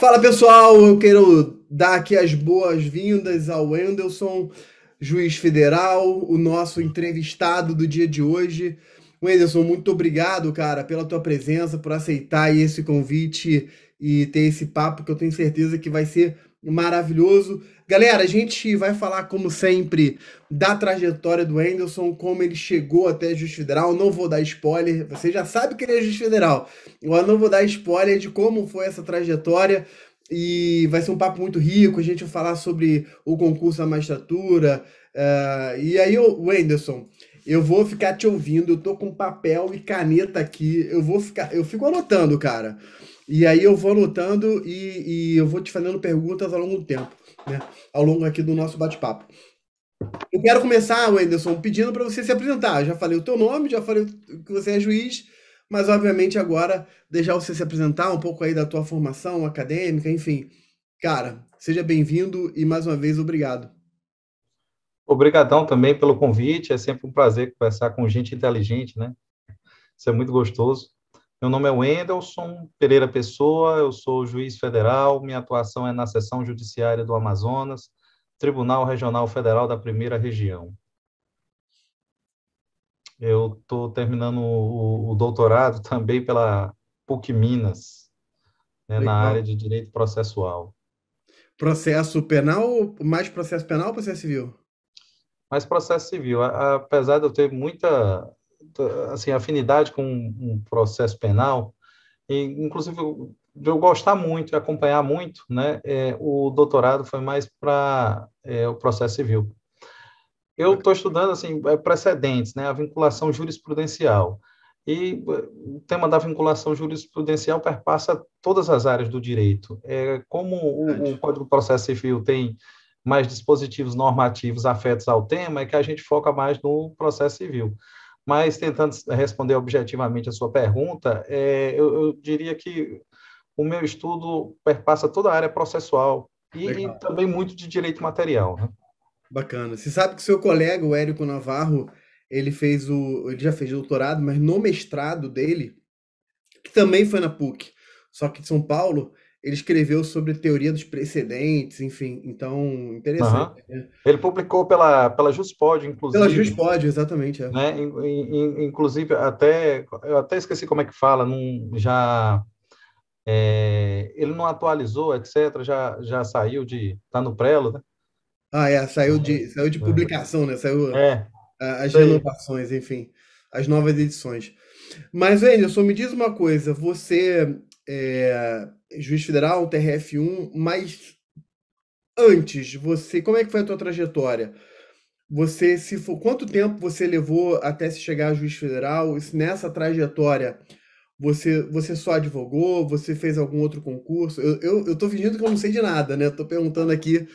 Fala pessoal, eu quero dar aqui as boas-vindas ao Wendelson, juiz federal, o nosso entrevistado do dia de hoje. Wendelson, muito obrigado, cara, pela tua presença, por aceitar aí esse convite e ter esse papo que eu tenho certeza que vai ser maravilhoso. Galera, a gente vai falar, como sempre, da trajetória do Wendelson, como ele chegou até juiz federal. Não vou dar spoiler, você já sabe que ele é juiz federal. Eu não vou dar spoiler de como foi essa trajetória e vai ser um papo muito rico. A gente vai falar sobre o concurso da magistratura. E aí, Wenderson, eu vou ficar te ouvindo. Eu tô com papel e caneta aqui. Eu fico anotando, cara. E aí eu vou anotando e eu vou te fazendo perguntas ao longo do tempo, né? Ao longo aqui do nosso bate-papo. Eu quero começar, Wenderson, pedindo para você se apresentar. Eu já falei o teu nome, já falei que você é juiz, mas obviamente agora deixar você se apresentar um pouco aí da tua formação acadêmica, enfim. Cara, seja bem-vindo e mais uma vez obrigado. Obrigadão também pelo convite, é sempre um prazer conversar com gente inteligente, né? Isso é muito gostoso. Meu nome é Wendelson Pereira Pessoa, eu sou juiz federal, minha atuação é na seção judiciária do Amazonas, Tribunal Regional Federal da Primeira Região. Eu estou terminando o doutorado também pela PUC Minas, né, na área Legal. de direito processual. Processo penal, mais processo penal ou processo civil? Mas processo civil, apesar de eu ter muita assim, afinidade com um processo penal, e, inclusive, eu gostar muito e acompanhar muito, né? O doutorado foi mais para o processo civil. Eu estou estudando assim precedentes, né? A vinculação jurisprudencial. E o tema da vinculação jurisprudencial perpassa todas as áreas do direito. Como o Verdade. Código de Processo Civil tem mais dispositivos normativos afetos ao tema, é que a gente foca mais no processo civil. Mas, tentando responder objetivamente a sua pergunta, eu diria que o meu estudo perpassa toda a área processual e Legal. também muito de direito material, né? Bacana. Você sabe que seu colega, o Érico Navarro, ele já fez doutorado, mas no mestrado dele, que também foi na PUC, só que de São Paulo, ele escreveu sobre teoria dos precedentes, enfim, então, interessante, Aham. né? Ele publicou pela JustPod, Pela inclusive, JustPod, exatamente, é. né? Inclusive, eu até esqueci como é que fala, ele não atualizou, etc., já saiu tá no Prelo, né? Ah, é, saiu de publicação, né? Saiu as Isso aí. renovações, enfim, as novas edições. Mas, Anderson, me diz uma coisa, você é juiz federal, TRF1, mas antes, como é que foi a tua trajetória? Você, se for, quanto tempo você levou até se chegar a juiz federal? E se nessa trajetória você só advogou? Você fez algum outro concurso? Eu tô fingindo que eu não sei de nada, né? Tô perguntando aqui,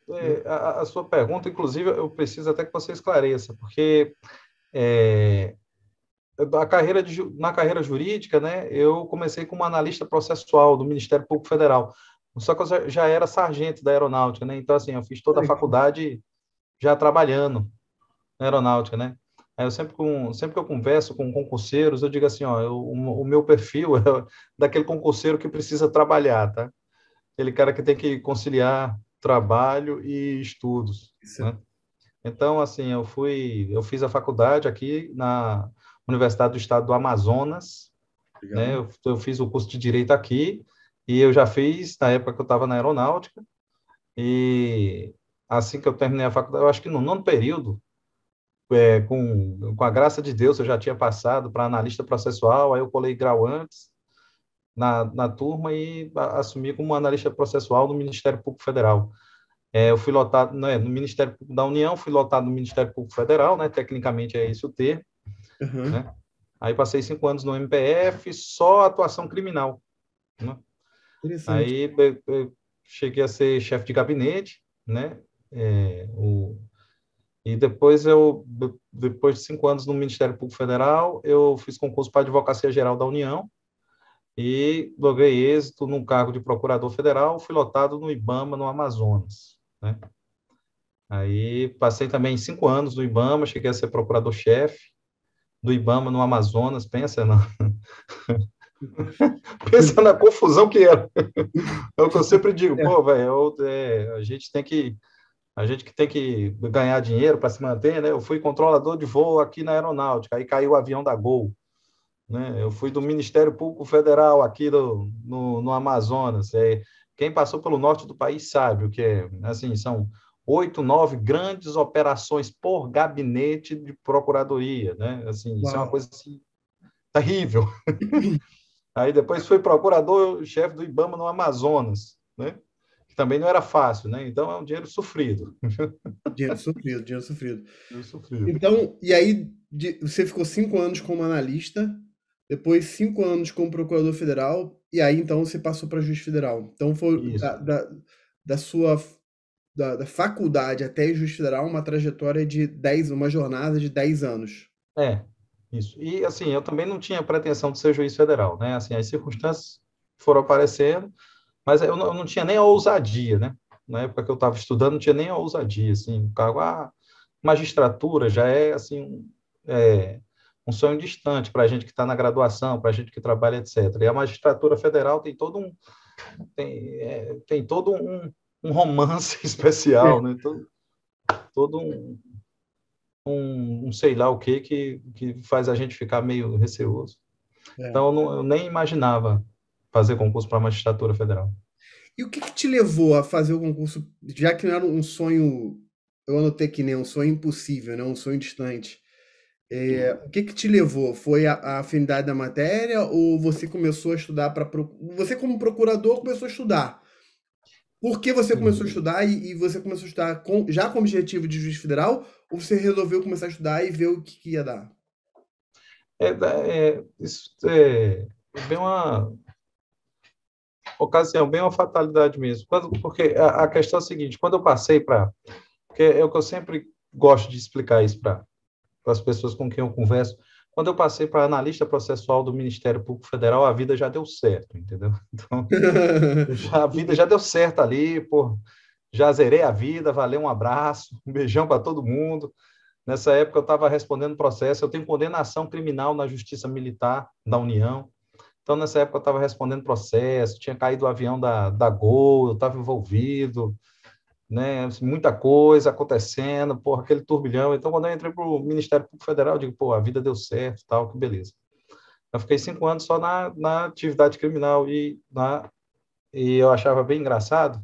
né? A sua pergunta, inclusive, eu preciso até que você esclareça, porque é, na carreira jurídica, né, eu comecei como analista processual do Ministério Público Federal. Só que eu já era sargento da aeronáutica, né? Então, assim, eu fiz Ah, toda a legal. faculdade já trabalhando na aeronáutica, né? Aí eu sempre que eu converso com concurseiros, eu digo assim, ó, o meu perfil é daquele concurseiro que precisa trabalhar, tá? Aquele cara que tem que conciliar trabalho e estudos, Isso é né? Então, assim, eu fiz a faculdade aqui na Universidade do Estado do Amazonas, né? legal. Eu fiz o curso de Direito aqui e eu já fiz na época que eu estava na aeronáutica e assim que eu terminei a faculdade, eu acho que no nono período, com a graça de Deus, eu já tinha passado para analista processual, aí eu colei grau antes na turma e assumi como analista processual no Ministério Público Federal. Eu fui lotado, né, no Ministério Público da União, fui lotado no Ministério Público Federal, né, tecnicamente é esse o termo, Aham. né? Aí passei 5 anos no MPF, só atuação criminal, né? Interessante. Aí eu cheguei a ser chefe de gabinete, né? É, o, e depois de 5 anos no Ministério Público Federal, eu fiz concurso para a Advocacia Geral da União e logrei êxito num cargo de procurador federal, fui lotado no IBAMA, no Amazonas, né? Aí passei também 5 anos no IBAMA, cheguei a ser procurador-chefe do IBAMA no Amazonas, pensa, não? Pensa na confusão que era. É o que eu sempre digo, É, pô, velho, a gente que tem que ganhar dinheiro para se manter, né? Eu fui controlador de voo aqui na aeronáutica, aí caiu o avião da Gol, né? Eu fui do Ministério Público Federal aqui no Amazonas. Quem passou pelo norte do país sabe o que é. Assim, são 8, 9 grandes operações por gabinete de procuradoria, né? Assim, isso é uma uau. coisa assim, terrível. Aí depois fui procurador-chefe do IBAMA no Amazonas, né? Que também não era fácil, né? Então é um dinheiro sofrido. Dinheiro sofrido, dinheiro sofrido. Dinheiro sofrido. Então, e aí você ficou 5 anos como analista, depois 5 anos como procurador federal, e aí então você passou para juiz federal. Então foi Isso. da sua da faculdade até juiz federal uma trajetória de 10, uma jornada de 10 anos. É, isso. E, assim, eu também não tinha pretensão de ser juiz federal, né? Assim, as circunstâncias foram aparecendo, mas eu não tinha nem a ousadia, né? Na época que eu estava estudando, não tinha nem a ousadia, assim, o cargo, magistratura já é, assim, um sonho distante para a gente que está na graduação, para a gente que trabalha, etc. E a magistratura federal tem tem todo um romance especial, né? Todo um sei lá o que faz a gente ficar meio receoso. É. Então, eu nem imaginava fazer concurso para a magistratura federal. E o que que te levou a fazer o concurso, já que não era um sonho, eu anotei que nem um sonho impossível, né? Um sonho distante. O que que te levou? Foi a afinidade da matéria ou você começou a estudar para você como procurador começou a estudar? Por que você começou a Sim. estudar e você começou a estudar já com o objetivo de juiz federal ou você resolveu começar a estudar e ver o que ia dar? Isso é bem uma ocasião, bem uma fatalidade mesmo. Porque a questão é a seguinte: quando eu passei para. Porque é o que eu sempre gosto de explicar isso para as pessoas com quem eu converso. Quando eu passei para analista processual do Ministério Público Federal, a vida já deu certo, entendeu? Então, a vida já deu certo ali, pô, já zerei a vida, valeu, um abraço, um beijão para todo mundo. Nessa época eu estava respondendo processo, eu tenho condenação criminal na Justiça Militar da União. Então, nessa época eu estava respondendo processo, tinha caído o avião da Gol, eu estava envolvido, né? Assim, muita coisa acontecendo, porra, aquele turbilhão. Então, quando eu entrei para o Ministério Público Federal, eu digo, pô, a vida deu certo, tal, que beleza. Eu fiquei 5 anos só na atividade criminal e eu achava bem engraçado,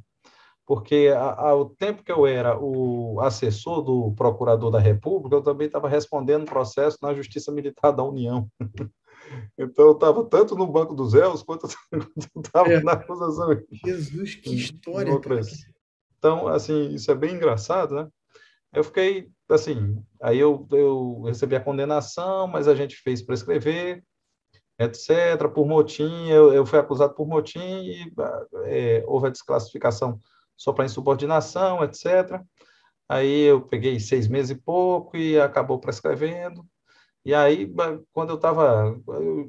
porque ao tempo que eu era o assessor do Procurador da República, eu também estava respondendo processo na Justiça Militar da União. Então, eu estava tanto no Banco dos Réus, quanto eu estava É, na acusação Jesus, que em história, cara. outras. Então, assim, isso é bem engraçado, né? Eu fiquei, assim, aí eu recebi a condenação, mas a gente fez prescrever, etc. Por motim, eu fui acusado por motim e houve a desclassificação só para insubordinação, etc. Aí eu peguei 6 meses e pouco e acabou prescrevendo. E aí, quando eu estava,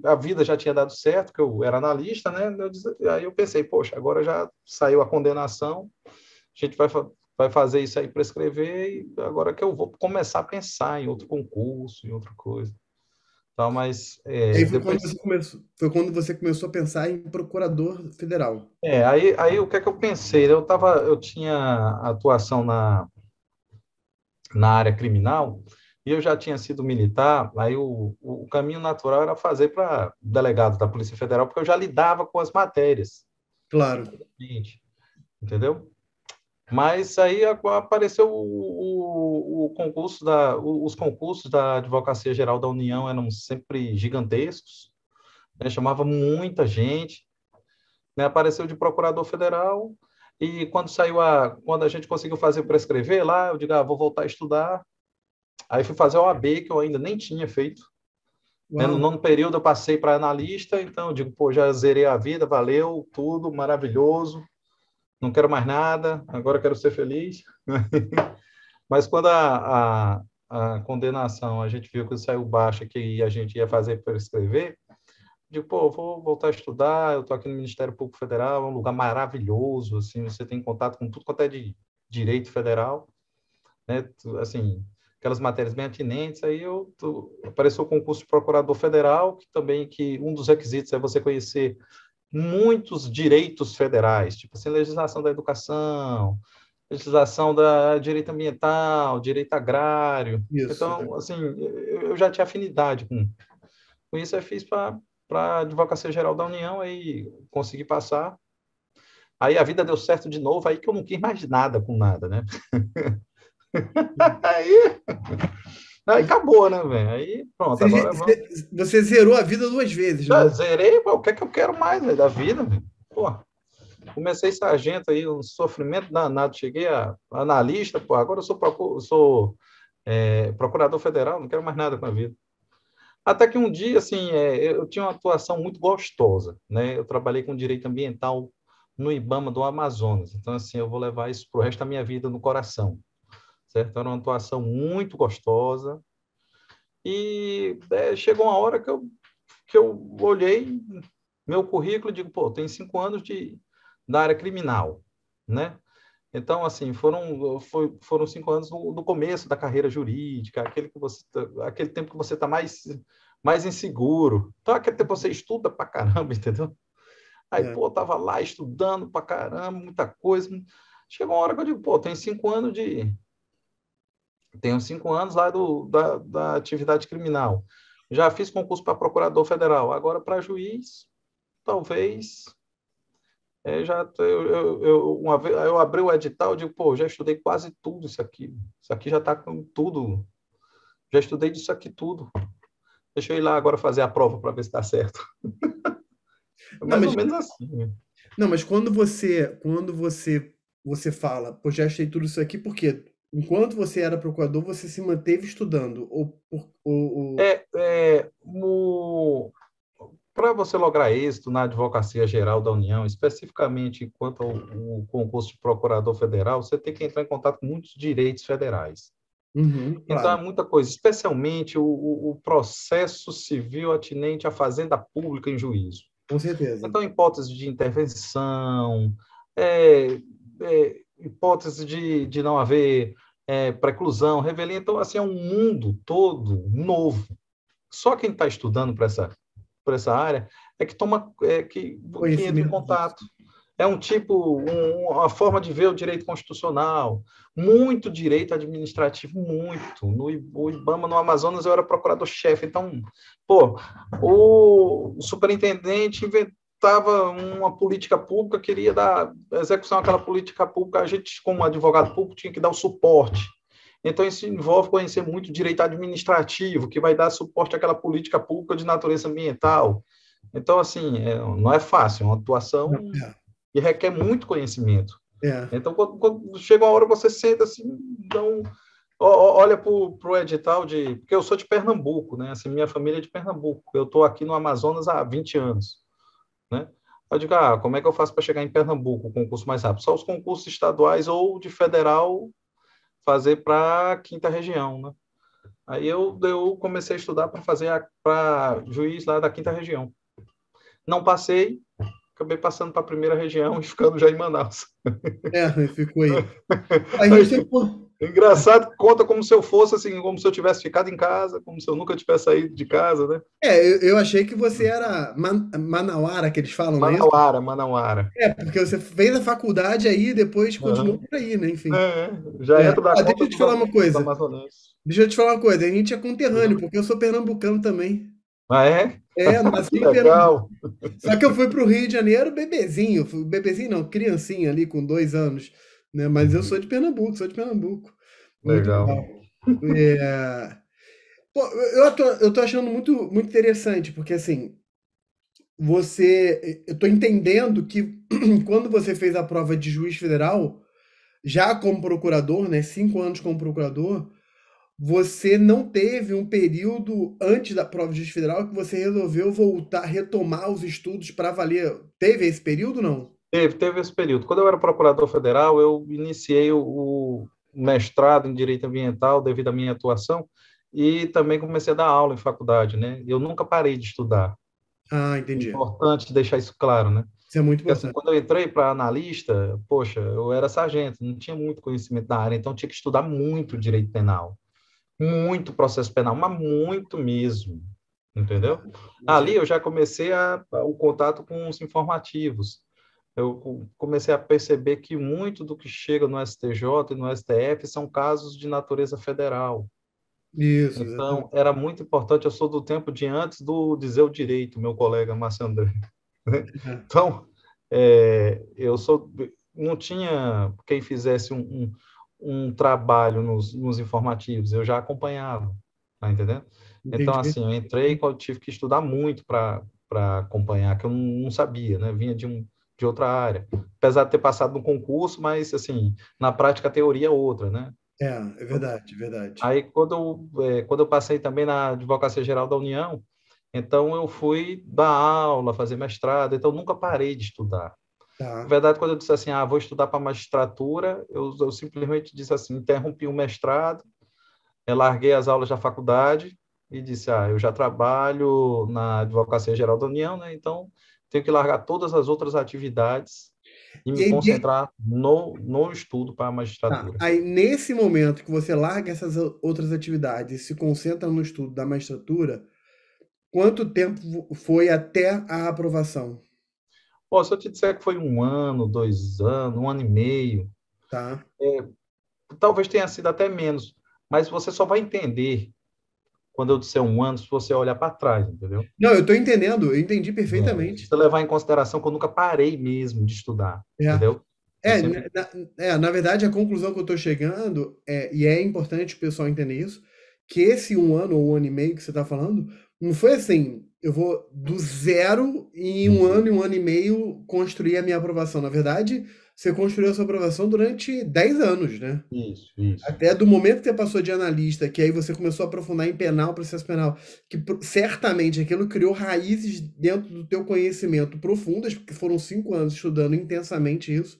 a vida já tinha dado certo, que eu era analista, né? Aí eu pensei, poxa, agora já saiu a condenação, a gente vai fazer isso aí, prescrever, e agora que eu vou começar a pensar em outro concurso, em outra coisa. Então, mas E aí depois. foi quando você começou a pensar em procurador federal. Aí o que é que eu pensei? Eu tinha atuação na área criminal e eu já tinha sido militar, aí o caminho natural era fazer para delegado da Polícia Federal, porque eu já lidava com as matérias, Claro. gente, entendeu? Mas aí apareceu o concurso os concursos da Advocacia Geral da União eram sempre gigantescos, né? Chamava muita gente, né? Apareceu de procurador federal e quando a gente conseguiu fazer prescrever lá, eu digo, vou voltar a estudar. Aí fui fazer a OAB, que eu ainda nem tinha feito, né? No Uau. nono período eu passei para analista, então eu digo, pô, já zerei a vida, valeu, tudo maravilhoso, não quero mais nada, agora quero ser feliz. Mas quando a condenação, a gente viu que saiu baixa, que a gente ia fazer para escrever, digo, pô, vou voltar a estudar, eu estou aqui no Ministério Público Federal, é um lugar maravilhoso, assim, você tem contato com tudo quanto é de direito federal, né? Assim, aquelas matérias bem atinentes, aí apareceu o concurso de procurador federal, que um dos requisitos é você conhecer muitos direitos federais, tipo assim, legislação da educação, legislação da direito ambiental, direito agrário. Isso. Então, assim, eu já tinha afinidade com isso, eu fiz para a Advocacia Geral da União, aí consegui passar. Aí a vida deu certo de novo, aí que eu não quis mais nada com nada, né? Aí, aí acabou, né, velho? Aí pronto, agora vamos. Você zerou a vida duas vezes, Já né? zerei, pô, o que é que eu quero mais, véio, da vida, velho? Pô, comecei sargento aí, um sofrimento danado. Cheguei a analista, pô, agora eu sou procurador federal, não quero mais nada com a vida. Até que um dia, assim, eu tinha uma atuação muito gostosa, né? Eu trabalhei com direito ambiental no IBAMA do Amazonas. Então, assim, eu vou levar isso para o resto da minha vida no coração, certo? Era uma atuação muito gostosa. E chegou uma hora que eu olhei meu currículo e digo, pô, tem 5 anos da área criminal, né? Então, assim, foram 5 anos no começo da carreira jurídica, aquele tempo que você está mais inseguro. Então, aquele tempo você estuda pra caramba, entendeu? Aí, É. pô, eu tava lá estudando pra caramba, muita coisa. Chegou uma hora que eu digo, pô, tenho 5 anos lá da atividade criminal. Já fiz concurso para procurador federal. Agora, para juiz, talvez. Uma vez eu abri o edital e digo, pô, já estudei quase tudo isso aqui. Isso aqui já está com tudo. Já estudei disso aqui tudo. Deixa eu ir lá agora fazer a prova para ver se está certo. É Não, mais mas, ou menos assim. não, mas você fala, pô, já achei tudo isso aqui, porque enquanto você era procurador, você se manteve estudando. É, é, Para você lograr êxito na Advocacia Geral da União, especificamente quanto ao concurso de procurador federal, você tem que entrar em contato com muitos direitos federais. Uhum, Então, claro, é muita coisa, especialmente o processo civil atinente à fazenda pública em juízo. com certeza. Então, hipótese de intervenção, é, hipótese de não haver preclusão, revelia. Então, assim, é um mundo todo novo. Só quem está estudando por essa área é que que entra em Conhecimento disso. contato. É uma forma de ver o direito constitucional, muito direito administrativo, muito. No IBAMA, no Amazonas, eu era procurador-chefe. Então, pô, o superintendente inventava uma política pública, queria dar execução àquela política pública, a gente, como advogado público, tinha que dar o suporte. Então, isso envolve conhecer muito direito administrativo, que vai dar suporte àquela política pública de natureza ambiental. Então, assim, não é fácil, é uma atuação Não, e requer muito conhecimento. é. Então, quando chega uma hora, você senta assim, então, olha para o edital porque eu sou de Pernambuco, né? Assim, minha família é de Pernambuco. Eu estou aqui no Amazonas há 20 anos, né? Eu digo, como é que eu faço para chegar em Pernambuco, o concurso mais rápido? Só os concursos estaduais ou de federal fazer para a quinta região, né? Aí eu comecei a estudar para fazer para juiz lá da quinta região. Não passei, acabei passando para a primeira região e ficando já em Manaus. Ficou aí. A gente tem. Engraçado, conta como se eu fosse assim, como se eu tivesse ficado em casa, como se eu nunca tivesse saído de casa, né? Eu achei que você era manauara, que eles falam, não é isso? Manauara, Manauara. Porque você fez a faculdade aí e depois continuou Uhum. por aí, né? Enfim. Já entra da Deixa conta eu te falar uma dos coisa. amazonenses. Deixa eu te falar uma coisa. A gente é conterrâneo, Uhum. porque eu sou pernambucano também. Ah, é? Nasci Que em Pernambuco. legal. Só que eu fui para o Rio de Janeiro bebezinho. Bebezinho não, criancinha ali com 2 anos. Né? Mas eu sou de Pernambuco, sou de Pernambuco. Muito Legal. legal. É, Pô, eu tô achando muito, muito interessante, porque assim, eu tô entendendo que quando você fez a prova de juiz federal, já como procurador, né, 5 anos como procurador, você não teve um período antes da prova de juiz federal que você resolveu voltar, retomar os estudos para valer. Teve esse período, não? Teve esse período. Quando eu era procurador federal, eu iniciei o mestrado em Direito Ambiental devido à minha atuação e também comecei a dar aula em faculdade, né? Eu nunca parei de estudar. Ah, entendi. Importante deixar isso claro, né? Isso é muito Porque assim, importante. quando eu entrei para analista, poxa, eu era sargento, não tinha muito conhecimento da área, então tinha que estudar muito direito penal. muito processo penal, mas muito mesmo, entendeu? Ali Entendi. eu já comecei o contato com os informativos. Eu comecei a perceber que muito do que chega no STJ e no STF são casos de natureza federal. Isso, Então, exatamente. era muito importante. Eu sou do tempo de antes do dizer o direito, meu colega Márcio André, né? É. Então, eu sou, não tinha quem fizesse um trabalho nos informativos, eu já acompanhava, tá entendendo? Então, Entendi. assim, eu entrei, eu tive que estudar muito para acompanhar, que eu não sabia, né? Vinha de outra área. Apesar de ter passado no concurso, mas, assim, na prática a teoria é outra, né? É verdade, é verdade. Aí, quando eu passei também na Advocacia Geral da União, então eu fui dar aula, fazer mestrado, então nunca parei de estudar. Na Tá. verdade, quando eu disse assim, vou estudar para magistratura, eu simplesmente disse assim, interrompi o mestrado, larguei as aulas da faculdade e disse, eu já trabalho na Advocacia Geral da União, né? Então tenho que largar todas as outras atividades e E me aí, concentrar no estudo para a tá. magistratura. Aí, nesse momento que você larga essas outras atividades e se concentra no estudo da magistratura, quanto tempo foi até a aprovação? Pô, se eu te disser que foi 1 ano, 2 anos, 1 ano e meio, Tá? talvez tenha sido até menos, mas você só vai entender quando eu disser 1 ano se você olhar para trás, entendeu? Não, eu tô entendendo, eu entendi Se perfeitamente. você levar em consideração que eu nunca parei mesmo de estudar, É. entendeu? Eu É, sempre. na verdade, a conclusão que eu estou chegando, e é importante o pessoal entender isso, que esse 1 ano ou 1 ano e meio que você está falando, não foi assim, eu vou do zero em um Isso, ano e 1 ano e meio construir a minha aprovação. Na verdade, você construiu a sua aprovação durante 10 anos, né? isso, isso. Até do momento que você passou de analista, que aí você começou a aprofundar em penal, processo penal, que certamente aquilo criou raízes dentro do teu conhecimento profundas, porque foram 5 anos estudando intensamente isso.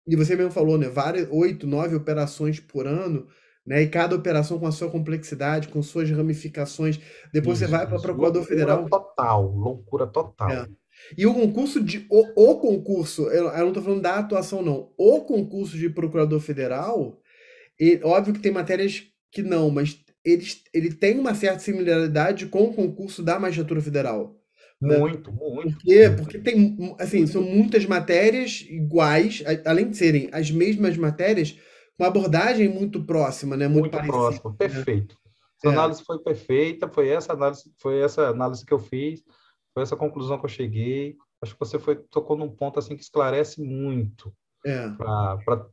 E você mesmo falou, né? Várias, 8, 9 operações por ano, né? E cada operação com a sua complexidade, com suas ramificações. Depois você vai para Isso. procurador federal. Loucura É. total. E o concurso o concurso, eu não tô falando da atuação, não. O concurso de procurador federal. Óbvio que tem matérias que não, mas ele tem uma certa similaridade com o concurso da Magistratura Federal, né? Muito, Por muito, quê? muito. Porque tem, assim, são muitas matérias iguais, além de serem as mesmas matérias, com abordagem muito próxima, né? Muito Muito parecida, próximo, né? perfeito. Essa É, análise foi perfeita, foi essa análise que eu fiz, foi essa conclusão que eu cheguei. Acho que você tocou num ponto assim que esclarece muito é,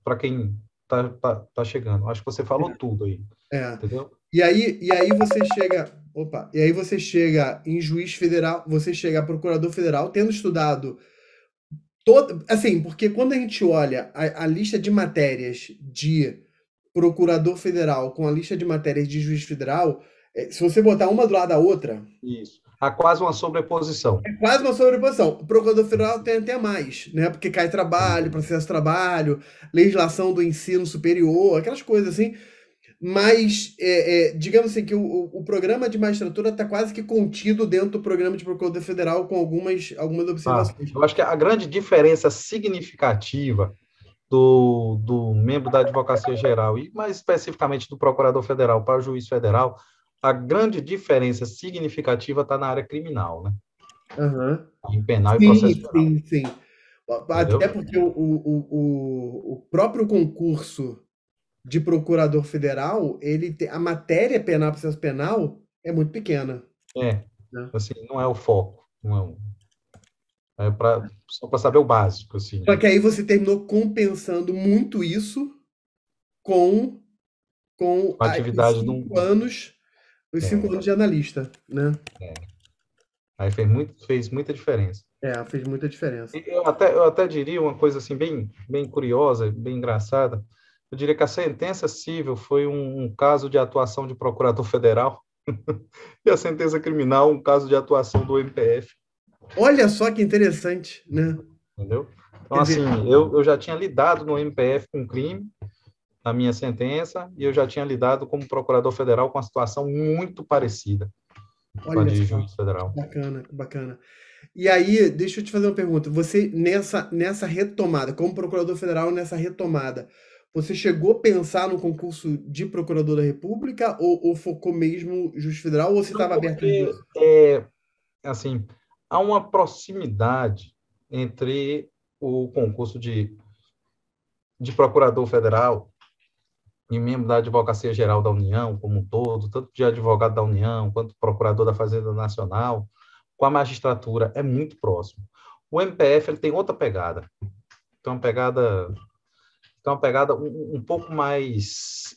para quem tá chegando. Acho que você falou tudo aí, é. entendeu? E aí você chega, opa, e aí você chega em juiz federal, você chega a procurador federal, tendo estudado assim, porque quando a gente olha a lista de matérias de procurador federal com a lista de matérias de juiz federal, se você botar uma do lado da outra, Isso. Há quase uma sobreposição. é quase uma sobreposição. O procurador federal tem até mais, né? Porque cai trabalho, processo de trabalho, legislação do ensino superior, aquelas coisas assim. Mas, digamos assim, que o programa de magistratura está quase que contido dentro do programa de procurador federal com algumas observações. Eu acho que a grande diferença significativa do membro da Advocacia Geral e mais especificamente do Procurador Federal para o juiz federal, a grande diferença significativa está na área criminal, né? Aham. Em penal e processo Sim, penal, sim, sim. Até entendeu? porque o próprio concurso de procurador federal, a matéria penal, processo penal, é muito pequena, É, né? assim, não é o foco, não só para saber o básico, assim, Só né? que aí você terminou compensando muito isso com, com A atividade de um, os cinco é, anos de analista, né? é, aí fez muita diferença. Fez muita diferença. E eu até diria uma coisa assim bem, bem curiosa, bem engraçada. Eu diria que a sentença civil foi um caso de atuação de procurador federal e a sentença criminal um caso de atuação do MPF, Olha só que interessante, né? entendeu? Então, Quer assim, dizer, eu já tinha lidado no MPF com crime, na minha sentença, e eu já tinha lidado como procurador federal com uma situação muito parecida com a olha de só, juiz federal. que bacana, que bacana. E aí, deixa eu te fazer uma pergunta. Você, nessa retomada, como procurador federal, nessa retomada, Você chegou a pensar no concurso de procurador da República ou focou mesmo juiz federal ou você Não, estava aberto às duas? porque, assim, há uma proximidade entre o concurso de procurador federal e membro da Advocacia Geral da União como um todo, tanto de advogado da União quanto procurador da Fazenda Nacional, com a magistratura é muito próximo. O MPF ele tem outra pegada, tem uma pegada, um pouco mais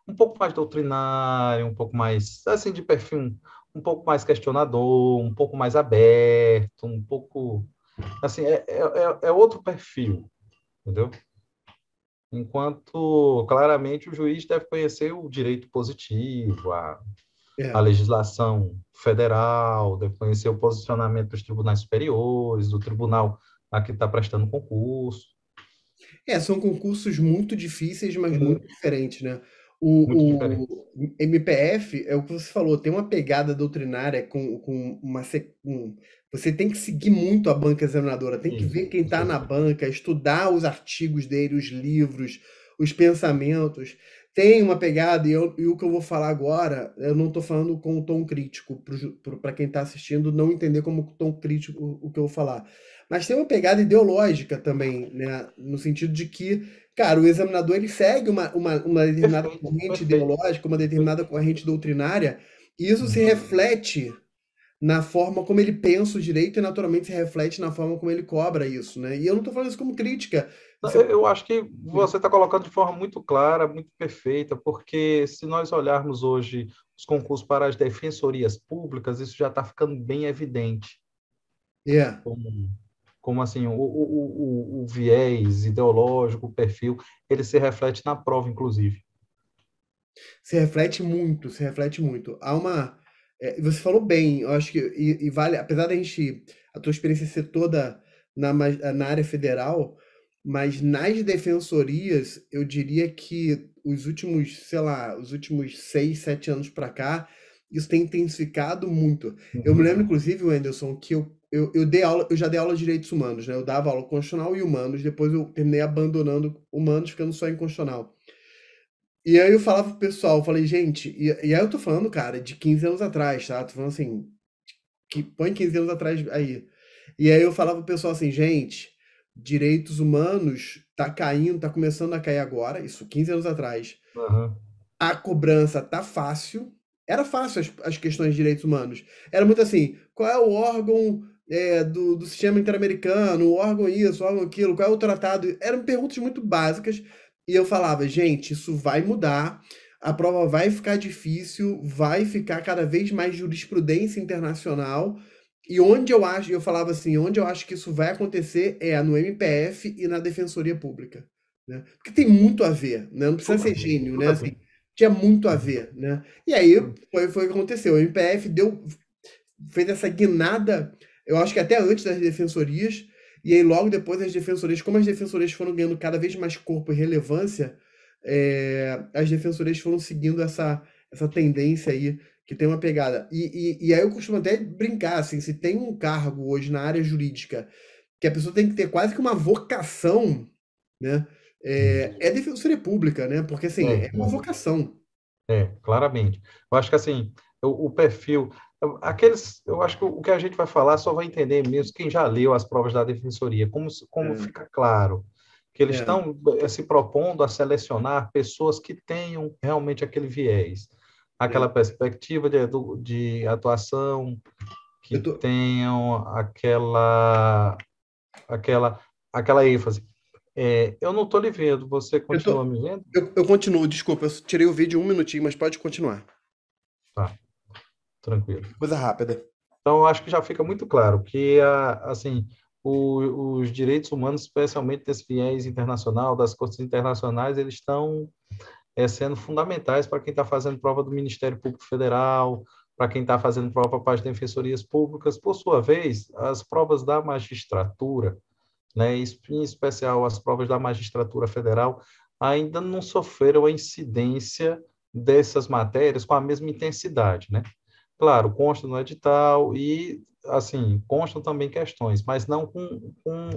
um pouco mais doutrinária, um pouco mais assim de perfil um pouco mais questionador, um pouco mais aberto, um pouco assim é outro perfil, entendeu? Enquanto, claramente, o juiz deve conhecer o direito positivo, a É. legislação federal, deve conhecer o posicionamento dos tribunais superiores, do tribunal a que está prestando concurso. São concursos muito difíceis, mas É muito diferentes, né? muito diferente. O MPF, é o que você falou, tem uma pegada doutrinária com você tem que seguir muito a banca examinadora, tem que ver quem está Isso. na banca, estudar os artigos dele, os livros, os pensamentos. Tem uma pegada, e o que eu vou falar agora, eu não estou falando com o tom crítico, para quem está assistindo não entender como tom crítico o que eu vou falar. Mas tem uma pegada ideológica também, né? No sentido de que, cara, o examinador ele segue uma determinada Perfeito, corrente perfeito, ideológica, uma perfeito. determinada corrente doutrinária, e isso se Uhum. reflete na forma como ele pensa o direito e naturalmente se reflete na forma como ele cobra isso, né? E eu não estou falando isso como crítica. Você... Eu acho que você está colocando de forma muito clara, muito perfeita, porque se nós olharmos hoje os concursos para as defensorias públicas, isso já está ficando bem evidente. É, Como, como assim, o viés ideológico, o perfil, ele se reflete na prova, inclusive. se reflete muito, se reflete muito. Há uma. Você falou bem, eu acho que. E vale, apesar da gente. A tua experiência ser toda na área federal, mas nas defensorias, eu diria que os últimos, sei lá, os últimos 6, 7 anos para cá, isso tem intensificado muito. Eu me lembro, Uhum. inclusive, Wenderson, que eu dei aula, eu já dei aula de direitos humanos, né? Eu dava aula constitucional e humanos, depois eu terminei abandonando humanos, ficando só em constitucional. E aí eu falava pro pessoal, eu falei, gente, e aí eu tô falando, cara, de 15 anos atrás, tá? Tô falando assim, que põe 15 anos atrás aí. E aí eu falava pro pessoal assim, gente, direitos humanos tá caindo, tá começando a cair agora, isso 15 anos atrás. Aham. A cobrança tá fácil. Era fácil as questões de direitos humanos. Era muito assim, qual é o órgão do sistema interamericano, o órgão isso, o órgão aquilo, qual é o tratado? Eram perguntas muito básicas. E eu falava, gente, isso vai mudar, a prova vai ficar difícil, vai ficar cada vez mais jurisprudência internacional. E onde eu acho, eu falava assim, onde eu acho que isso vai acontecer é no MPF e na Defensoria Pública, né? Porque tem muito a ver, né? Não precisa Tudo a ser ver, gênio, né? tudo a Assim, ver. tinha muito a Uhum. ver, né? E aí foi o que aconteceu. O MPF fez essa guinada, eu acho que até antes das defensorias, e aí logo depois das defensorias, como as defensorias foram ganhando cada vez mais corpo e relevância, as defensorias foram seguindo essa tendência aí, que tem uma pegada. E aí eu costumo até brincar, assim, se tem um cargo hoje na área jurídica que a pessoa tem que ter quase que uma vocação, né? É defensoria pública, né? Porque assim, É, é uma vocação. claramente. Eu acho que assim, o perfil, eu acho que o que a gente vai falar só vai entender mesmo quem já leu as provas da defensoria, como É, fica claro que eles é. estão se propondo a selecionar pessoas que tenham realmente aquele viés, aquela É. perspectiva de atuação, que Eu tô, tenham aquela, aquela ênfase. Eu não estou lhe vendo, você eu continua tô, me vendo? eu continuo, desculpa, eu tirei o vídeo 1 minutinho, mas pode continuar. Tá, tranquilo. Coisa rápida. Então, eu acho que já fica muito claro que, assim, os direitos humanos, especialmente desse viés internacional, das cortes internacionais, eles estão sendo fundamentais para quem está fazendo prova do Ministério Público Federal, para quem está fazendo prova para as defensorias públicas. Por sua vez, as provas da magistratura, né, em especial as provas da magistratura federal, ainda não sofreram a incidência dessas matérias com a mesma intensidade, né? Claro, consta no edital e, assim, constam também questões, mas não com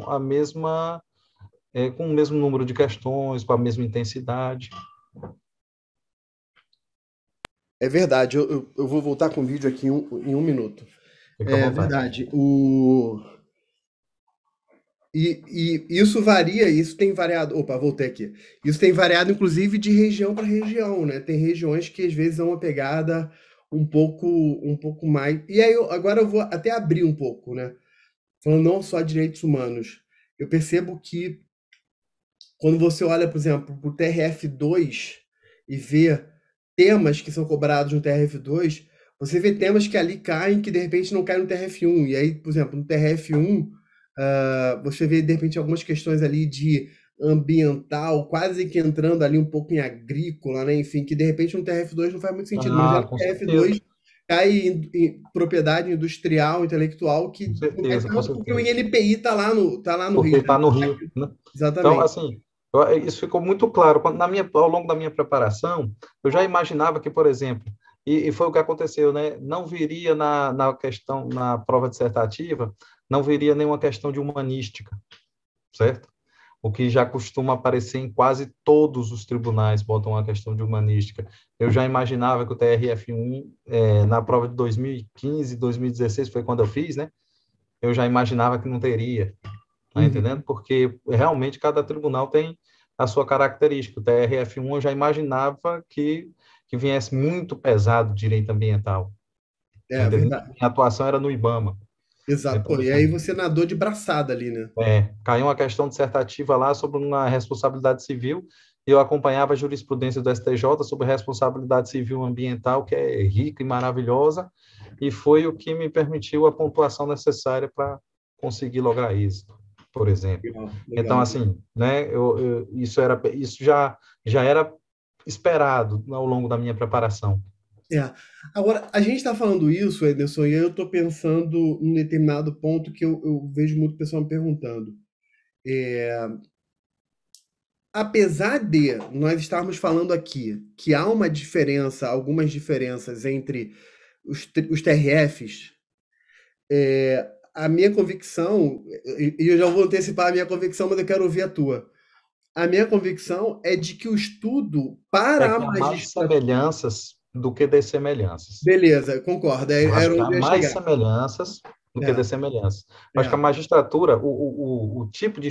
a mesma com o mesmo número de questões, com a mesma intensidade. É verdade, eu vou voltar com o vídeo aqui em um minuto. Fica à É vontade. verdade. E isso varia, isso tem variado. Opa, voltei aqui. Isso tem variado, inclusive, de região para região, né? Tem regiões que às vezes dão uma pegada um pouco mais. E aí, agora eu vou até abrir um pouco, né? Falando não só de direitos humanos. Eu percebo que quando você olha, por exemplo, para o TRF2 e vê temas que são cobrados no TRF2, você vê temas que ali caem que de repente não caem no TRF1. E aí, por exemplo, no TRF1, você vê de repente algumas questões ali de ambiental, quase que entrando ali um pouco em agrícola, né? Enfim, que de repente no TRF2 não faz muito sentido, mas já Ah, no com certeza, TRF2 cai em propriedade industrial, intelectual, com que não cai certeza, com tanto porque o certeza. INPI está lá no Porque Rio, né? está no Rio, né? Então, Exatamente. assim, isso ficou muito claro. Ao longo da minha preparação, eu já imaginava que, por exemplo, e foi o que aconteceu, né? Não viria na questão, na prova dissertativa, não viria nenhuma questão de humanística, certo? O que já costuma aparecer em quase todos os tribunais, botam a questão de humanística. Eu já imaginava que o TRF1, na prova de 2015, 2016, foi quando eu fiz, né? Eu já imaginava que não teria. Tá entendendo? Uhum. Porque realmente cada tribunal tem a sua característica. O TRF1 eu já imaginava que viesse muito pesado direito ambiental. Tá É entendendo? verdade. Minha atuação era no IBAMA. Exato. Então, Pô, e aí assim, você nadou de braçada ali, né? caiu uma questão dissertativa lá sobre uma responsabilidade civil e eu acompanhava a jurisprudência do STJ sobre responsabilidade civil ambiental, que é rica e maravilhosa, e foi o que me permitiu a pontuação necessária para conseguir lograr êxito, por exemplo. Legal, Então, legal. assim, né, isso já era esperado ao longo da minha preparação. É. Agora, a gente está falando isso, Ederson, e eu estou pensando num determinado ponto que eu vejo muito pessoal me perguntando. Apesar de nós estarmos falando aqui que há uma diferença, algumas diferenças entre os TRFs, a minha convicção, e eu já vou antecipar a minha convicção, mas eu quero ouvir a tua. A minha convicção é de que o estudo É para a que há mais magistratura. semelhanças do que dessemelhanças. Beleza, concordo, Eu acho era que há onde eu ia mais chegar. semelhanças do que É, dessemelhanças. Eu acho que a é, magistratura, o tipo de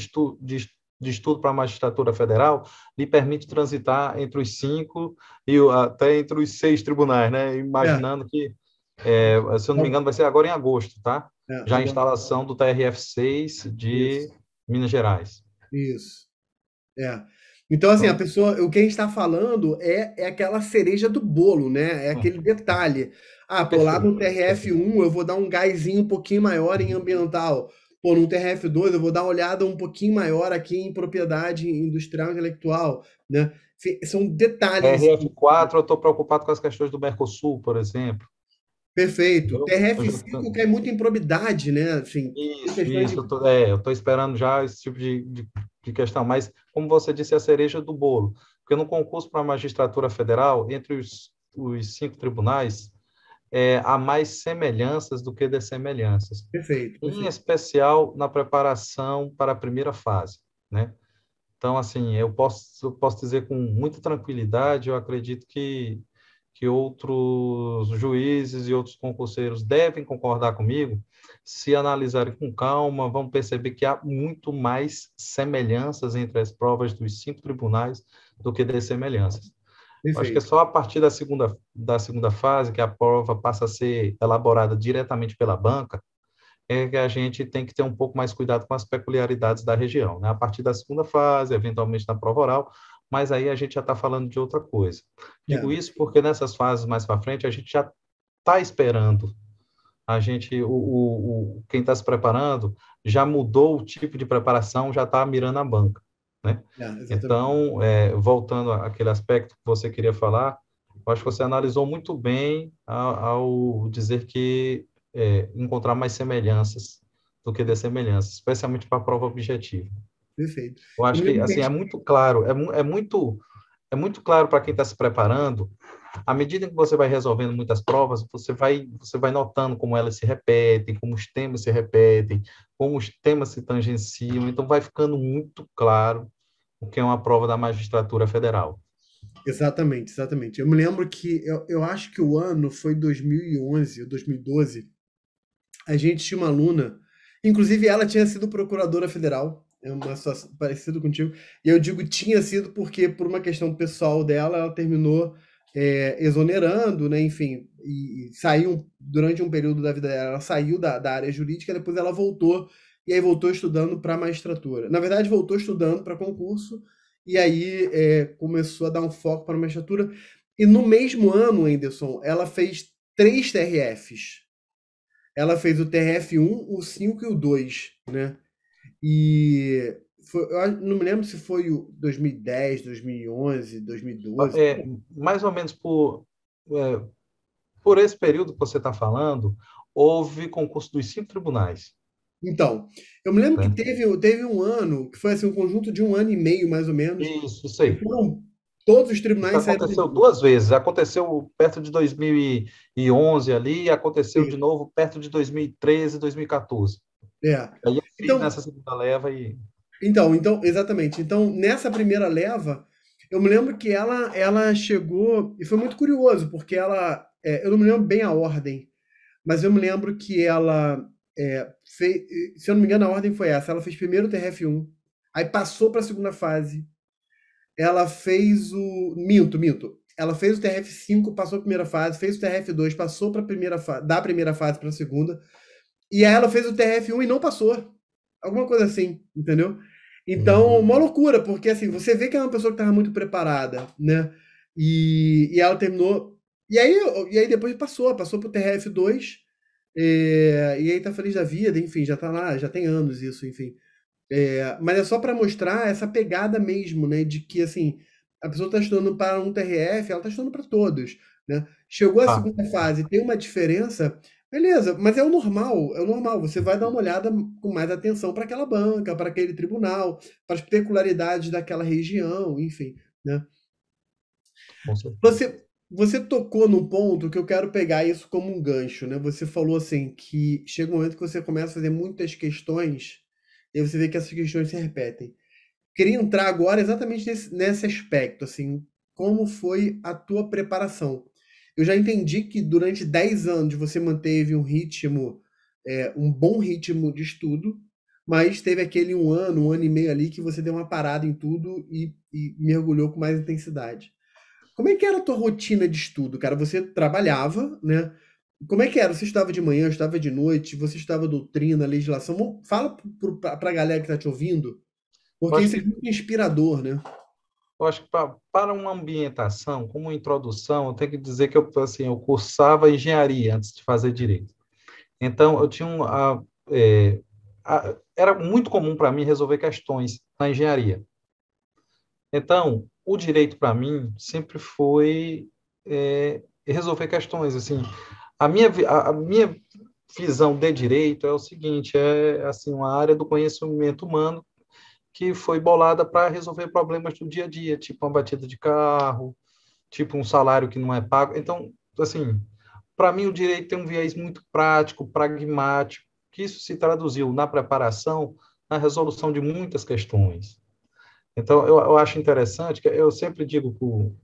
estudo para a magistratura federal lhe permite transitar entre os 5 e até entre os 6 tribunais, né? é. Imaginando que, se eu não me Então, engano, vai ser agora em agosto, tá? Já a agora, instalação do TRF6 de isso, Minas Gerais. isso. É. Então, assim, a Então, pessoa, o que a gente está falando é aquela cereja do bolo, né? É aquele detalhe. Ah, tô lá no perfeito, perfeito. TRF1, eu vou dar um gásinho um pouquinho maior em ambiental. Pô, no TRF2, eu vou dar uma olhada um pouquinho maior aqui em propriedade industrial e intelectual, né? São detalhes. TRF4, eu estou preocupado com as questões do Mercosul, por exemplo. Perfeito. Entendeu? Eu já TRF5 cai muito em probidade, né? Assim, tem questões Isso, de. eu tô esperando já esse tipo de questão, mas, como você disse, é a cereja do bolo, porque no concurso para a magistratura federal, entre os 5 tribunais, há mais semelhanças do que dessemelhanças, Perfeito, em perfeito. especial na preparação para a primeira fase, né? Então, assim, eu posso dizer com muita tranquilidade, eu acredito que outros juízes e outros concurseiros devem concordar comigo, se analisarem com calma, vão perceber que há muito mais semelhanças entre as provas dos 5 tribunais do que dessemelhanças. Eu acho que é Perfeito. só a partir da segunda fase, que a prova passa a ser elaborada diretamente pela banca, é que a gente tem que ter um pouco mais cuidado com as peculiaridades da região, né? A partir da segunda fase, eventualmente na prova oral, mas aí a gente já está falando de outra coisa. É, Digo isso porque nessas fases mais para frente a gente já está esperando, quem está se preparando já mudou o tipo de preparação, já está mirando a banca, né? exatamente. Então, voltando àquele aspecto que você queria falar, eu acho que você analisou muito bem ao dizer que encontrar mais semelhanças do que dessemelhanças, especialmente para a prova objetiva. Perfeito. Eu Eu acho me que lembro que a assim é gente. muito claro, é muito claro para quem está se preparando À medida que você vai resolvendo muitas provas, você vai notando como elas se repetem, como os temas se repetem, como os temas se tangenciam. Então, vai ficando muito claro o que é uma prova da magistratura federal. Exatamente, exatamente. Eu me lembro que eu acho que o ano foi 2011 ou 2012. A gente tinha uma aluna, inclusive ela tinha sido procuradora federal, é uma situação parecida contigo. E eu digo tinha sido porque, por uma questão pessoal dela, ela terminou exonerando, né? Enfim, e saiu durante um período da vida dela, ela saiu da área jurídica, depois ela voltou, e aí voltou estudando para magistratura. Na verdade, voltou estudando para concurso, e aí começou a dar um foco para a magistratura. E no mesmo ano, Anderson, ela fez 3 TRFs. Ela fez o TRF1, o 5 e o 2, né? E eu não me lembro se foi o 2010, 2011, 2012. Mais ou menos por esse período que você está falando, houve concurso dos 5 tribunais. Então, eu me lembro que Né? teve um ano, que foi assim, um conjunto de um ano e meio, mais ou menos, Isso que aí. foram todos os Isso tribunais saíram aconteceu concurso. 2 vezes. Aconteceu perto de 2011 ali, e aconteceu de Sim, novo perto de 2013, 2014. é. Aí eu fiz Então, nessa segunda leva e exatamente. Então, nessa primeira leva, eu me lembro que ela chegou, e foi muito curioso, porque eu não me lembro bem a ordem, mas eu me lembro que ela fez, se eu não me engano, a ordem foi essa. Ela fez primeiro o TRF1, aí passou para a segunda fase. Ela fez o. Minto, minto. Ela fez o TRF5, passou a primeira fase, fez o TRF2, passou para primeira da primeira fase para a segunda. E aí ela fez o TRF1 e não passou. Alguma coisa assim, entendeu? Então, uma Uhum. loucura, porque assim, você vê que é uma pessoa que estava muito preparada, né? E ela terminou. E aí depois passou pro TRF2, e aí tá feliz da vida, enfim, já tá lá, já tem anos isso, enfim. Mas é só para mostrar essa pegada mesmo, né? De que assim, a pessoa está estudando para um TRF, ela está estudando para todos, né? Chegou a Ah, segunda fase, tem uma diferença, beleza, mas é o normal, é o normal. Você vai dar uma olhada com mais atenção para aquela banca, para aquele tribunal, para as peculiaridades daquela região, enfim, né? com certeza. Você tocou num ponto que eu quero pegar isso como um gancho, né? Você falou assim que chega um momento que você começa a fazer muitas questões e você vê que essas questões se repetem. Queria entrar agora exatamente nesse aspecto, assim, como foi a tua preparação? Eu já entendi que durante 10 anos você manteve um ritmo, um bom ritmo de estudo, mas teve aquele um ano e meio ali que você deu uma parada em tudo e mergulhou com mais intensidade. Como é que era a tua rotina de estudo, cara? Você trabalhava, né? Como é que era? Você estudava de manhã, estudava de noite, você estudava doutrina, legislação? Fala para a galera que está te ouvindo, Eu porque acho isso é que, muito inspirador, né? eu acho que para uma ambientação, como introdução, eu tenho que dizer que eu cursava engenharia antes de fazer direito. Então, eu tinha era muito comum para mim resolver questões na engenharia. Então, o direito para mim sempre foi resolver questões. Assim, a minha visão de direito é o seguinte: é assim uma área do conhecimento humano que foi bolada para resolver problemas do dia a dia, tipo uma batida de carro, tipo um salário que não é pago. Então, assim, para mim o direito tem um viés muito prático, pragmático, que isso se traduziu na preparação, na resolução de muitas questões. Então, eu acho interessante, que eu sempre digo,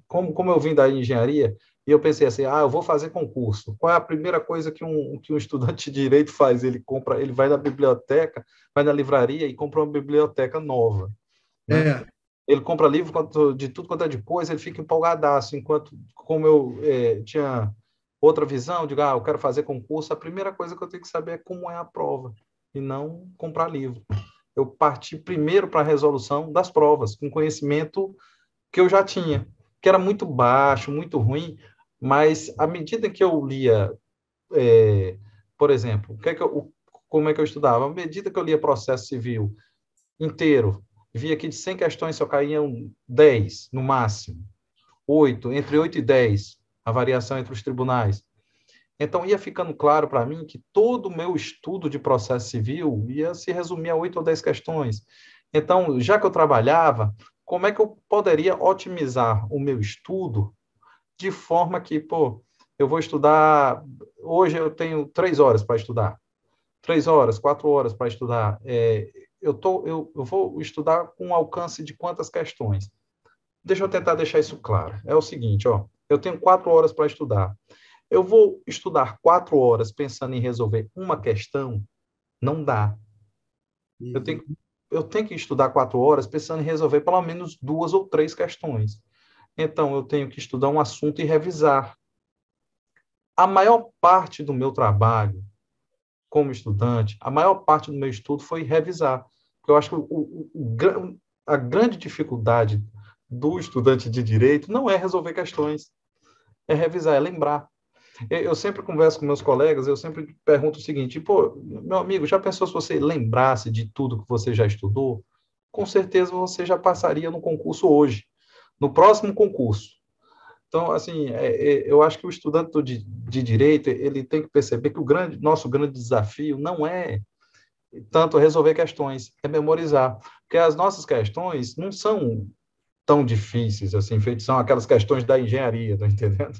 como eu vim da engenharia, e eu pensei assim, eu vou fazer concurso. Qual é a primeira coisa que um estudante de direito faz? Ele vai na biblioteca, vai na livraria e compra uma biblioteca nova, né? É, Ele compra livro de tudo quanto é de coisa, ele fica empolgadaço, enquanto, como eu tinha outra visão, digo, eu quero fazer concurso, a primeira coisa que eu tenho que saber é como é a prova, e não comprar livro. Eu parti primeiro para a resolução das provas, com conhecimento que eu já tinha, que era muito baixo, muito ruim, mas à medida que eu lia, por exemplo, como é que eu estudava? À medida que eu lia processo civil inteiro, via que de 100 questões só caíam 10, no máximo, 8, entre 8 e 10, a variação entre os tribunais. Então, ia ficando claro para mim que todo o meu estudo de processo civil ia se resumir a 8 ou 10 questões. Então, já que eu trabalhava, como é que eu poderia otimizar o meu estudo de forma que, pô, eu vou estudar, hoje eu tenho 3 horas para estudar, 3 horas, 4 horas para estudar, eu vou estudar com um alcance de quantas questões? Deixa eu tentar deixar isso claro. É o seguinte, ó, eu tenho 4 horas para estudar. Eu vou estudar 4 horas pensando em resolver uma questão? Não dá. Eu tenho, Uhum. eu tenho que estudar 4 horas pensando em resolver pelo menos 2 ou 3 questões. Então, eu tenho que estudar um assunto e revisar. A maior parte do meu trabalho como estudante, a maior parte do meu estudo foi revisar. Porque eu acho que a grande dificuldade do estudante de direito não é resolver questões, é revisar, é lembrar. Eu sempre converso com meus colegas, eu sempre pergunto o seguinte, pô, meu amigo, já pensou se você lembrasse de tudo que você já estudou? Com certeza você já passaria no concurso hoje, no próximo concurso. Então, assim, eu acho que o estudante de direito, ele tem que perceber que nosso grande desafio não é tanto resolver questões, é memorizar. Porque as nossas questões não são tão difíceis, assim, feitas são aquelas questões da engenharia, tá entendendo?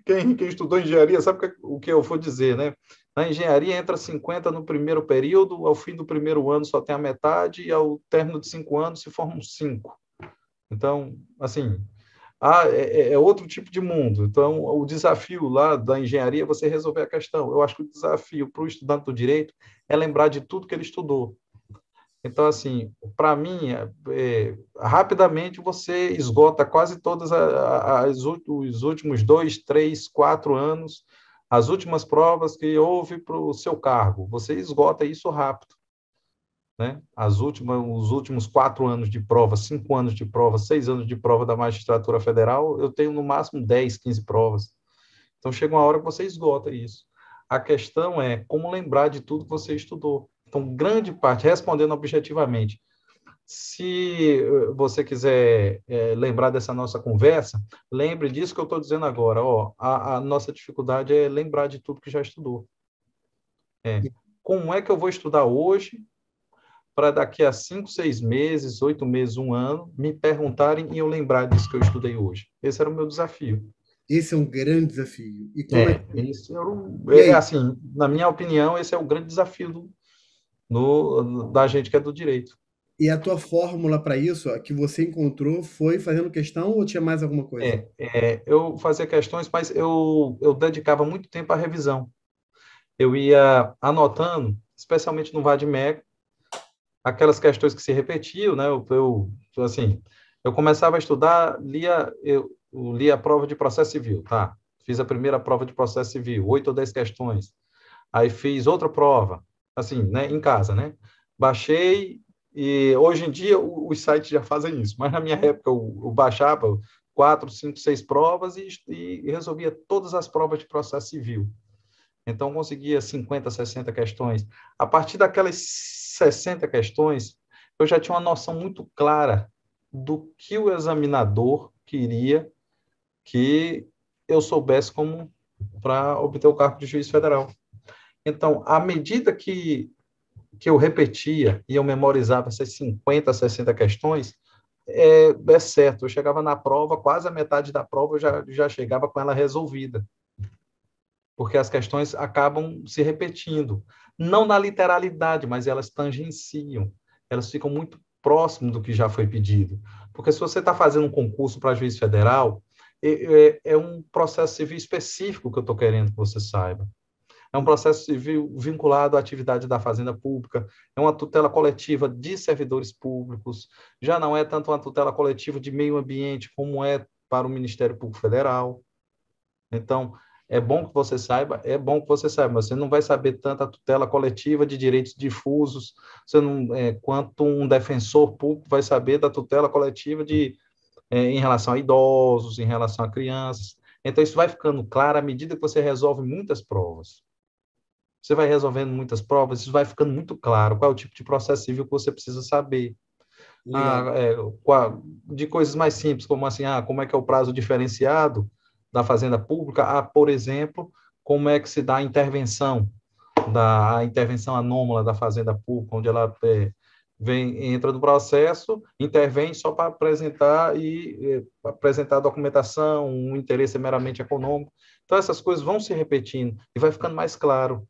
Quem estudou engenharia sabe o que eu vou dizer, né? Na engenharia entra 50 no primeiro período, ao fim do primeiro ano só tem a metade, e ao término de 5 anos se formam 5. Então, assim, é outro tipo de mundo. Então, o desafio lá da engenharia é você resolver a questão. Eu acho que o desafio para o estudante do direito é lembrar de tudo que ele estudou. Então, assim, para mim, rapidamente você esgota quase todas os últimos 2, 3, 4 anos, as últimas provas que houve para o seu cargo. Você esgota isso rápido, né? Os últimos 4 anos de prova, 5 anos de prova, 6 anos de prova da magistratura federal, eu tenho no máximo 10, 15 provas. Então, chega uma hora que você esgota isso. A questão é como lembrar de tudo que você estudou. Então, grande parte, respondendo objetivamente, se você quiser lembrar dessa nossa conversa, lembre disso que eu estou dizendo agora. Ó, a nossa dificuldade é lembrar de tudo que já estudou. Como é que eu vou estudar hoje para daqui a 5, 6 meses, 8 meses, um ano, me perguntarem e eu lembrar disso que eu estudei hoje? Esse era o meu desafio. Esse é um grande desafio. E como é que... Esse E aí? assim, na minha opinião, esse é o grande desafio da gente que é do direito. E a tua fórmula para isso, ó, que você encontrou, foi fazendo questão ou tinha mais alguma coisa? Eu fazia questões, mas eu dedicava muito tempo à revisão. Eu ia anotando, especialmente no VADMEC, aquelas questões que se repetiam, né? Assim, eu começava a estudar, eu lia a prova de processo civil, tá? Fiz a primeira prova de processo civil, 8 ou 10 questões. Aí fiz outra prova, assim, né, em casa, né? Baixei e hoje em dia os sites já fazem isso, mas na minha época eu baixava 4, 5, 6 provas e resolvia todas as provas de processo civil. Então conseguia 50, 60 questões. A partir daquelas 60 questões, eu já tinha uma noção muito clara do que o examinador queria que eu soubesse como para obter o cargo de juiz federal. Então, à medida que eu repetia e eu memorizava essas 50, 60 questões, é certo, eu chegava na prova, quase a metade da prova eu já chegava com ela resolvida, porque as questões acabam se repetindo, não na literalidade, mas elas tangenciam, elas ficam muito próximo do que já foi pedido. Porque se você está fazendo um concurso para juiz federal, é um processo civil específico que eu estou querendo que você saiba. É um processo civil vinculado à atividade da Fazenda Pública, é uma tutela coletiva de servidores públicos, já não é tanto uma tutela coletiva de meio ambiente como é para o Ministério Público Federal. Então, é bom que você saiba, mas você não vai saber tanto a tutela coletiva de direitos difusos, você não, quanto um defensor público vai saber da tutela coletiva em relação a idosos, em relação a crianças. Então, isso vai ficando claro à medida que você resolve muitas provas. Você vai resolvendo muitas provas, isso vai ficando muito claro qual é o tipo de processo civil que você precisa saber. Legal. De coisas mais simples, como assim, como é que é o prazo diferenciado da fazenda pública, por exemplo, como é que se dá a intervenção anômala da fazenda pública, onde ela entra no processo, intervém só para apresentar a documentação, um interesse meramente econômico. Então, essas coisas vão se repetindo e vai ficando mais claro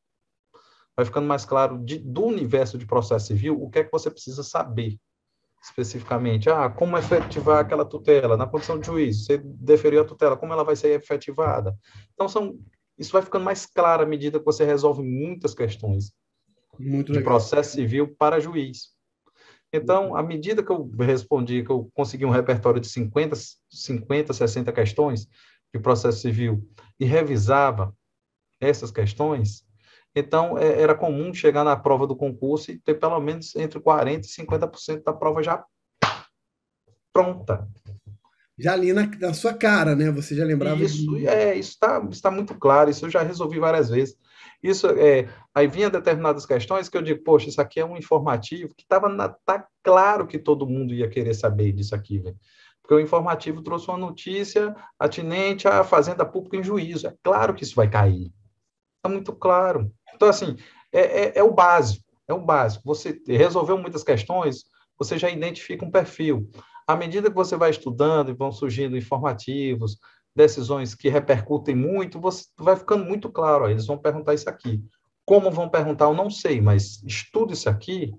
do universo de processo civil o que é que você precisa saber especificamente. Como efetivar aquela tutela? Na condição de juiz, você deferiu a tutela, como ela vai ser efetivada? Então, isso vai ficando mais claro à medida que você resolve muitas questões Muito de legal. processo civil para juiz. Então, à medida que eu respondi, que eu consegui um repertório de 60 questões de processo civil e revisava essas questões, então era comum chegar na prova do concurso e ter pelo menos entre 40% e 50% da prova já pronta. Já ali na sua cara, né? Você já lembrava E isso de. está muito claro, isso eu já resolvi várias vezes. Aí vinha determinadas questões que eu digo, poxa, isso aqui é um informativo que tá claro que todo mundo ia querer saber disso aqui, velho. Porque o informativo trouxe uma notícia atinente à fazenda pública em juízo. É claro que isso vai cair. Está muito claro. Então, assim, é o básico, é o básico. Você resolveu muitas questões, você já identifica um perfil. À medida que você vai estudando e vão surgindo informativos, decisões que repercutem muito, você vai ficando muito claro. Ó, eles vão perguntar isso aqui. Como vão perguntar, eu não sei, mas estuda isso aqui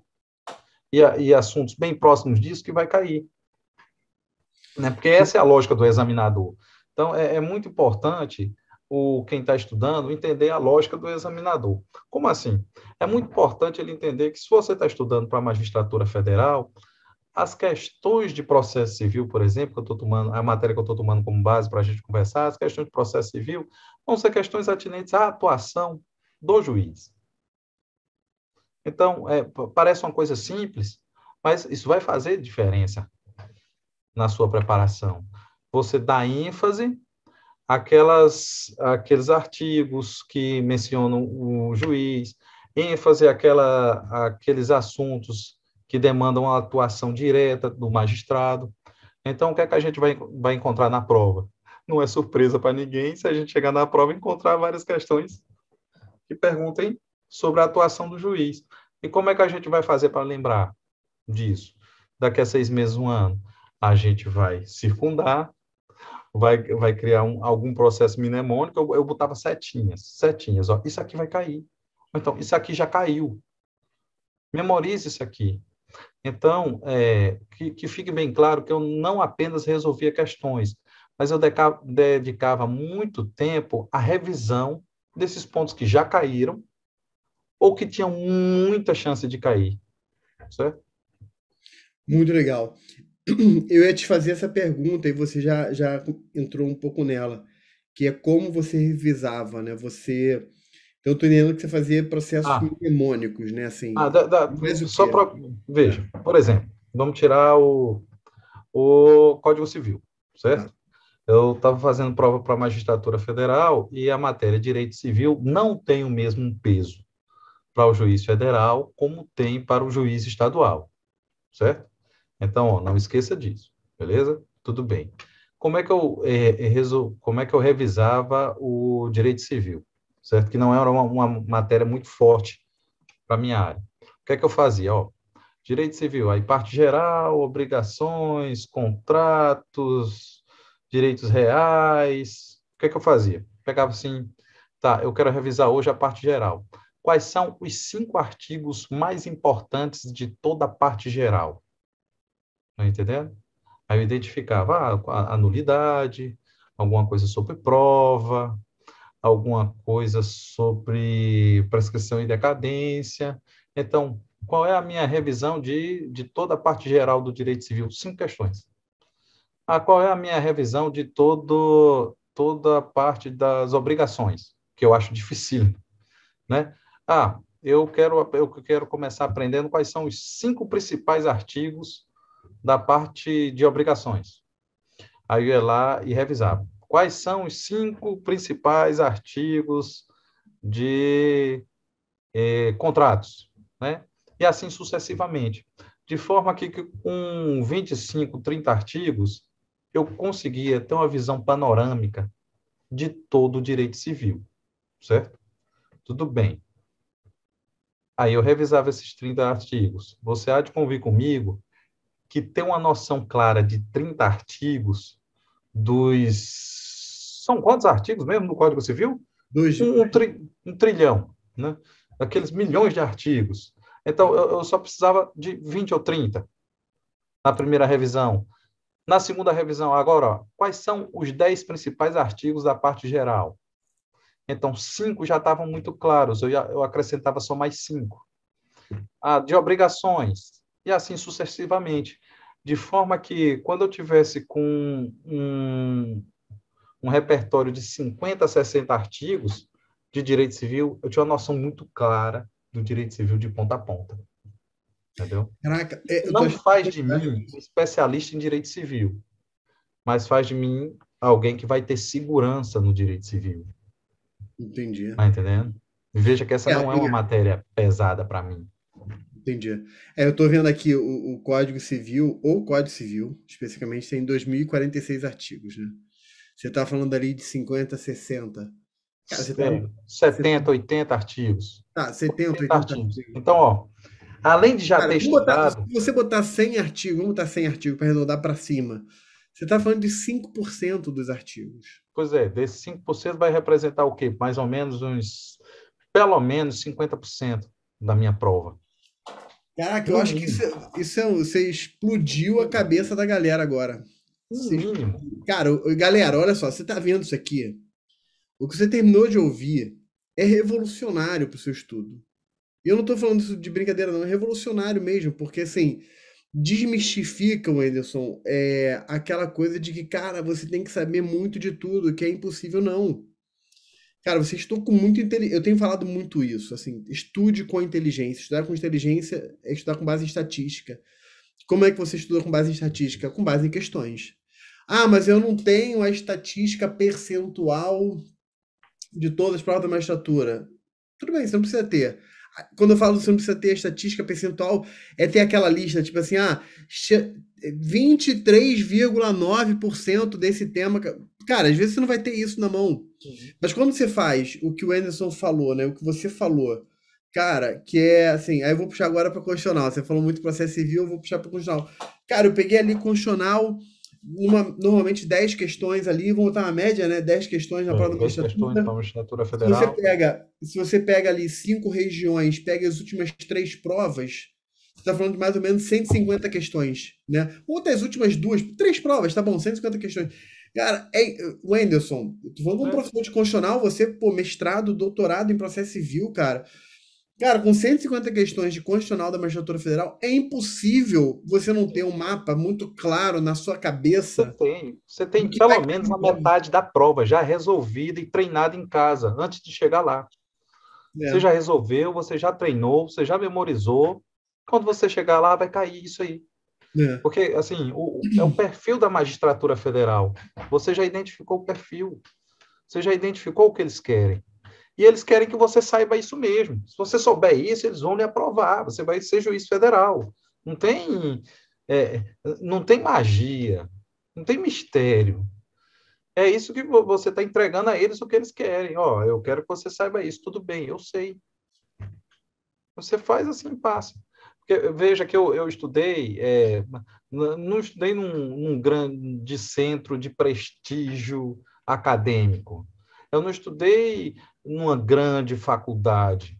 e assuntos bem próximos disso que vai cair. Né? Porque essa é a lógica do examinador. Então, é muito importante quem está estudando entender a lógica do examinador. Como assim? É muito importante ele entender que se você está estudando para a magistratura federal, as questões de processo civil, por exemplo, que eu estou tomando, a matéria que eu estou tomando como base para a gente conversar, as questões de processo civil vão ser questões atinentes à atuação do juiz. Então, parece uma coisa simples, mas isso vai fazer diferença na sua preparação. Você dá ênfase aqueles artigos que mencionam o juiz, ênfase aqueles assuntos que demandam a atuação direta do magistrado. Então, o que é que a gente vai encontrar na prova? Não é surpresa para ninguém se a gente chegar na prova e encontrar várias questões que perguntem sobre a atuação do juiz. E como é que a gente vai fazer para lembrar disso? Daqui a 6 meses, um ano, a gente vai circundar, vai criar algum processo mnemônico, eu botava setinhas, ó, isso aqui vai cair. Então, isso aqui já caiu. Memorize isso aqui. Então, que fique bem claro que eu não apenas resolvia questões, mas eu dedicava muito tempo à revisão desses pontos que já caíram ou que tinham muita chance de cair, certo? Muito legal. Eu ia te fazer essa pergunta e você já entrou um pouco nela, que é como você revisava, né? Eu tô entendendo que você fazia processos Ah, mnemônicos, né? Assim, ah, mas o só quê? para... Veja, por exemplo, vamos tirar o Código Civil, Tá. certo? Eu estava fazendo prova para a magistratura federal e a matéria direito civil não tem o mesmo peso para o juiz federal como tem para o juiz estadual, certo? Então, ó, não esqueça disso, beleza? Tudo bem. Como é que eu revisava o direito civil, certo? Que não era uma matéria muito forte para a minha área. O que é que eu fazia? Ó, direito civil, aí parte geral, obrigações, contratos, direitos reais. O que é que eu fazia? Pegava assim, tá, eu quero revisar hoje a parte geral. Quais são os 5 artigos mais importantes de toda a parte geral? Tá entendendo? Aí eu identificava a nulidade, alguma coisa sobre prova, alguma coisa sobre prescrição e decadência. Então, qual é a minha revisão de toda a parte geral do direito civil? 5 questões. Qual é a minha revisão de toda a parte das obrigações? Que eu acho difícil, né? Eu quero começar aprendendo quais são os 5 principais artigos da parte de obrigações. Aí eu ia lá e revisava. Quais são os 5 principais artigos de contratos, né? E assim sucessivamente. De forma que com 25, 30 artigos, eu conseguia ter uma visão panorâmica de todo o direito civil, certo? Tudo bem. Aí eu revisava esses 30 artigos. Você há de convir comigo que ter uma noção clara de 30 artigos dos... São quantos artigos mesmo no Código Civil? Dois, Um trilhão, né? Aqueles milhões de artigos. Então, eu só precisava de 20 ou 30 na primeira revisão. Na segunda revisão, agora, ó, quais são os 10 principais artigos da parte geral? Então, 5 já estavam muito claros, eu acrescentava só mais 5. De obrigações, e assim sucessivamente. De forma que, quando eu tivesse com um repertório de 50 a 60 artigos de direito civil, eu tinha uma noção muito clara do direito civil de ponta a ponta. Entendeu? caraca, Isso eu tô não achando faz de fantástico mim um isso. especialista em direito civil, mas faz de mim alguém que vai ter segurança no direito civil. Entendi. Tá entendendo? Veja que essa É, não é uma matéria pesada para mim. entendi. Eu tô vendo aqui o Código Civil, ou Código Civil, especificamente, tem 2046 artigos, né? Você tá falando ali de 50, 60. Cara, você tá, É, você 70, 80 artigos. tá 70, 80 80 artigos. artigos. Então, ó, além de já Cara, ter se estudado, você botar 100 artigos, vamos botar 100 artigos para arredondar para cima. Você tá falando de 5% dos artigos. pois é, desses 5% vai representar o quê? Mais ou menos uns, pelo menos 50% da minha prova. Caraca, eu No acho que mínimo. você explodiu a cabeça da galera agora. No Você mínimo. Cara, galera, olha só, você tá vendo isso aqui? O que você terminou de ouvir é revolucionário pro seu estudo. E eu não tô falando isso de brincadeira, não, é revolucionário mesmo, porque assim, desmistifica, Wenderson, aquela coisa de que, cara, você tem que saber muito de tudo, que é impossível, não. Cara, vocês estão com muito inteligência. Eu tenho falado muito isso, assim, estude com inteligência. Estudar com inteligência é estudar com base em estatística. Como é que você estuda com base em estatística? Com base em questões. Ah, mas eu não tenho a estatística percentual de todas as provas da magistratura. Tudo bem, você não precisa ter. Quando eu falo que você não precisa ter a estatística percentual, é ter aquela lista, tipo assim, 23,9% desse tema. Cara, às vezes você não vai ter isso na mão. Uhum. Mas quando você faz o que o Anderson falou, né? O que você falou, cara, que é assim, aí eu vou puxar agora para constitucional. Você falou muito processo civil, eu vou puxar para constitucional. Cara, eu peguei ali constitucional, normalmente 10 questões ali, vamos botar uma média, né? 10 questões na prova da 10 questões para magistratura. a magistratura Se você federal. pega, se você pega ali 5 regiões, pega as últimas 3 provas, você está falando de mais ou menos 150 questões, né? Ou até as últimas 3 provas, tá bom, 150 questões. Cara, Wenderson, eu tô falando como Né? professor de constitucional, você, pô, mestrado, doutorado em processo civil, cara. Cara, com 150 questões de constitucional da magistratura federal, é impossível você não ter um mapa muito claro na sua cabeça Você do tem que vai pelo cair menos na a prova. metade da prova já resolvida e treinada em casa, antes de chegar lá. Você É, já resolveu, você já treinou, você já memorizou. Quando você chegar lá, vai cair isso aí. é, Porque, assim, é o perfil da magistratura federal. Você já identificou o perfil, você já identificou o que eles querem. E eles querem que você saiba isso mesmo. Se você souber isso, eles vão lhe aprovar. Você vai ser juiz federal. Não tem, é, não tem magia, não tem mistério. É isso que você está entregando a eles o que eles querem. Ó, eu quero que você saiba isso. Tudo bem, eu sei. Você faz assim, passa. Porque, veja que eu estudei, não estudei num grande centro de prestígio acadêmico. Eu não estudei numa grande faculdade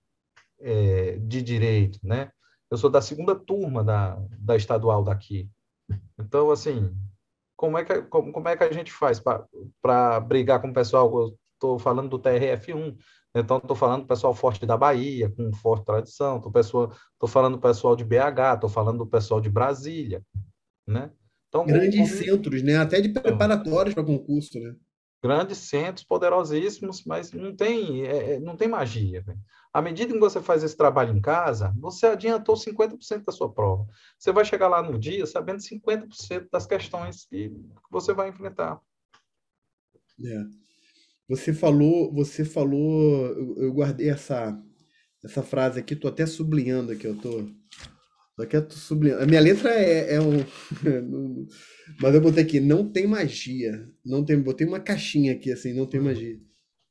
de direito, né? Eu sou da segunda turma da estadual daqui. Então, assim, como é que a gente faz para brigar com o pessoal? Eu estou falando do TRF1, então estou falando do pessoal forte da Bahia, com forte tradição, estou falando do pessoal de BH, estou falando do pessoal de Brasília, né? Então, grandes centros, né? Até de preparatórios para concurso, né? grandes centros, poderosíssimos, mas não tem magia. Velho. À medida que você faz esse trabalho em casa, você adiantou 50% da sua prova. Você vai chegar lá no dia sabendo 50% das questões que você vai enfrentar. É. Você falou, eu guardei essa frase aqui, tô até sublinhando aqui, tô sublinhando. A minha letra é um, mas eu botei aqui, não tem magia, não tem, botei uma caixinha aqui assim, não tem magia.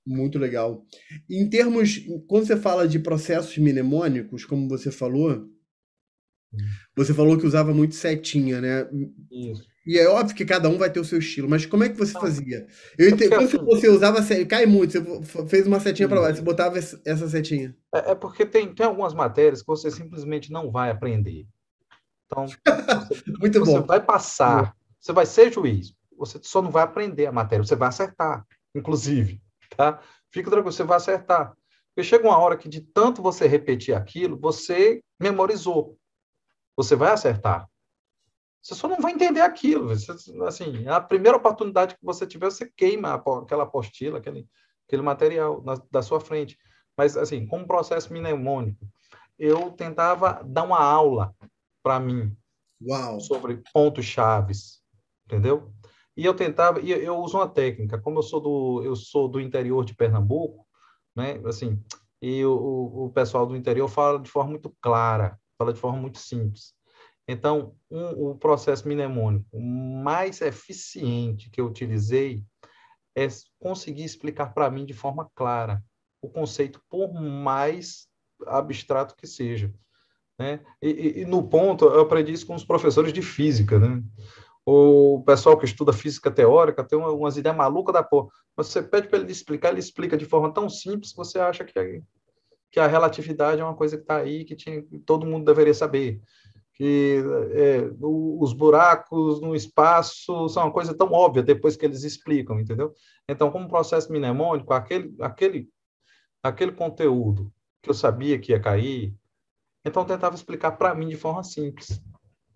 Muito legal. Em termos, quando você fala de processos mnemônicos, como você falou que usava muito setinha, né? Isso. E é óbvio que cada um vai ter o seu estilo, mas como é que você Não, fazia? é porque Quando assim, você usava, cai muito, você fez uma setinha para lá, isso. você botava essa setinha. É porque tem algumas matérias que você simplesmente não vai aprender. Então, você, Muito você bom. vai passar, você vai ser juiz, você só não vai aprender a matéria, você vai acertar, inclusive, tá? Fica tranquilo, você vai acertar. Porque chega uma hora que de tanto você repetir aquilo, você memorizou, você vai acertar. Você só não vai entender aquilo. Você, assim, a primeira oportunidade que você tiver, você queima aquela apostila, aquele material da sua frente. Mas, assim, como processo mnemônico, eu tentava dar uma aula para mim Uau. sobre pontos chaves, entendeu? E eu tentava, e eu uso uma técnica, como eu sou do interior de Pernambuco, né? Assim, e o pessoal do interior fala de forma muito clara, fala de forma muito simples. Então, o processo mnemônico mais eficiente que eu utilizei é conseguir explicar para mim de forma clara o conceito, por mais abstrato que seja, né? E no ponto, eu aprendi isso com os professores de física, né? O pessoal que estuda física teórica tem umas ideias malucas da porra, mas você pede para ele explica de forma tão simples que você acha que a relatividade é uma coisa que está aí, que todo mundo deveria saber, que os buracos no espaço são uma coisa tão óbvia depois que eles explicam, entendeu? Então, como processo mnemônico, aquele conteúdo que eu sabia que ia cair, então eu tentava explicar para mim de forma simples,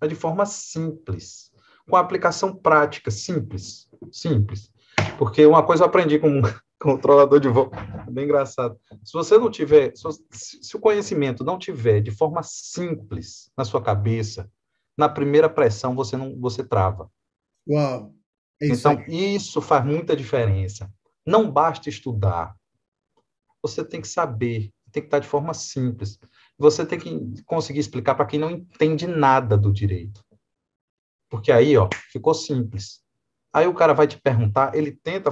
mas de forma simples, com aplicação prática, simples, simples. Porque uma coisa eu aprendi com um controlador de voo, é bem engraçado. Se você não tiver, se o conhecimento não tiver de forma simples na sua cabeça, na primeira pressão você trava. Uau. É isso aí. Então, isso faz muita diferença. Não basta estudar, você tem que saber, tem que estar de forma simples. Você tem que conseguir explicar para quem não entende nada do direito. Porque aí, ó, ficou simples. Aí o cara vai te perguntar, ele tenta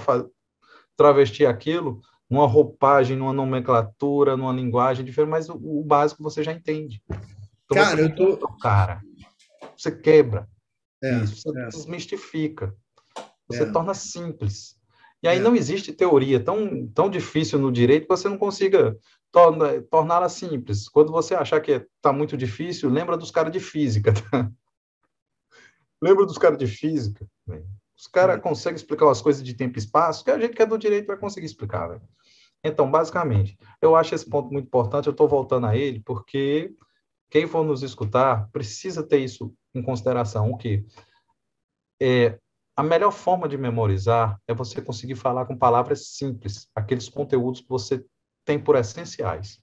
travestir aquilo numa roupagem, numa nomenclatura, numa linguagem diferente, mas o básico você já entende. Então você Cara, eu quebra tô. o cara, você quebra É, isso, você é, desmistifica, você é, torna simples. E aí é. não existe teoria tão difícil no direito que você não consiga torná-la simples. Quando você achar que está muito difícil, lembra dos caras de física. Lembra dos caras de física? Véio? Os caras É. conseguem explicar umas coisas de tempo e espaço que a gente que é do direito vai conseguir explicar. Véio. Então, basicamente, eu acho esse ponto muito importante, eu estou voltando a ele, porque quem for nos escutar precisa ter isso em consideração, o quê? A melhor forma de memorizar é você conseguir falar com palavras simples, aqueles conteúdos que você tem por essenciais.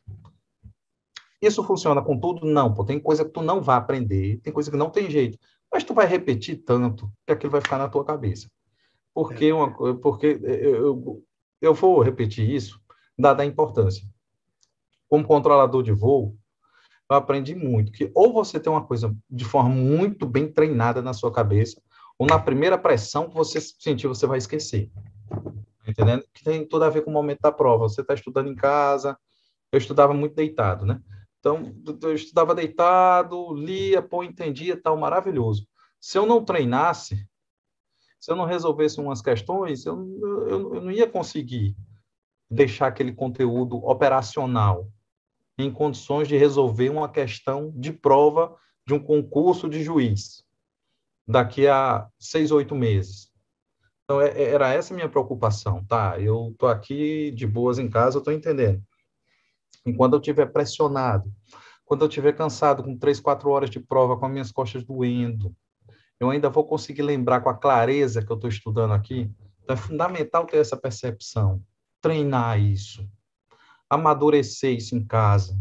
Isso funciona com tudo? Não, pô, tem coisa que tu não vai aprender, tem coisa que não tem jeito, mas tu vai repetir tanto que aquilo vai ficar na tua cabeça. É. Porque eu vou repetir isso, dada a importância. Como controlador de voo, eu aprendi muito que ou você tem uma coisa de forma muito bem treinada na sua cabeça, ou na primeira pressão que você sentir, você vai esquecer. Entendendo? Que tem tudo a ver com o momento da prova. Você está estudando em casa, eu estudava muito deitado, né? Então, eu estudava deitado, lia, pô, entendia, tal, maravilhoso. Se eu não treinasse, se eu não resolvesse umas questões, eu não ia conseguir deixar aquele conteúdo operacional em condições de resolver uma questão de prova de um concurso de juiz daqui a 6, 8 meses. Então, era essa a minha preocupação, tá? Eu estou aqui de boas em casa, eu estou entendendo. E quando eu estiver pressionado, quando eu estiver cansado, com 3, 4 horas de prova, com as minhas costas doendo, eu ainda vou conseguir lembrar com a clareza que eu estou estudando aqui. Então, é fundamental ter essa percepção, treinar isso, amadurecer isso em casa,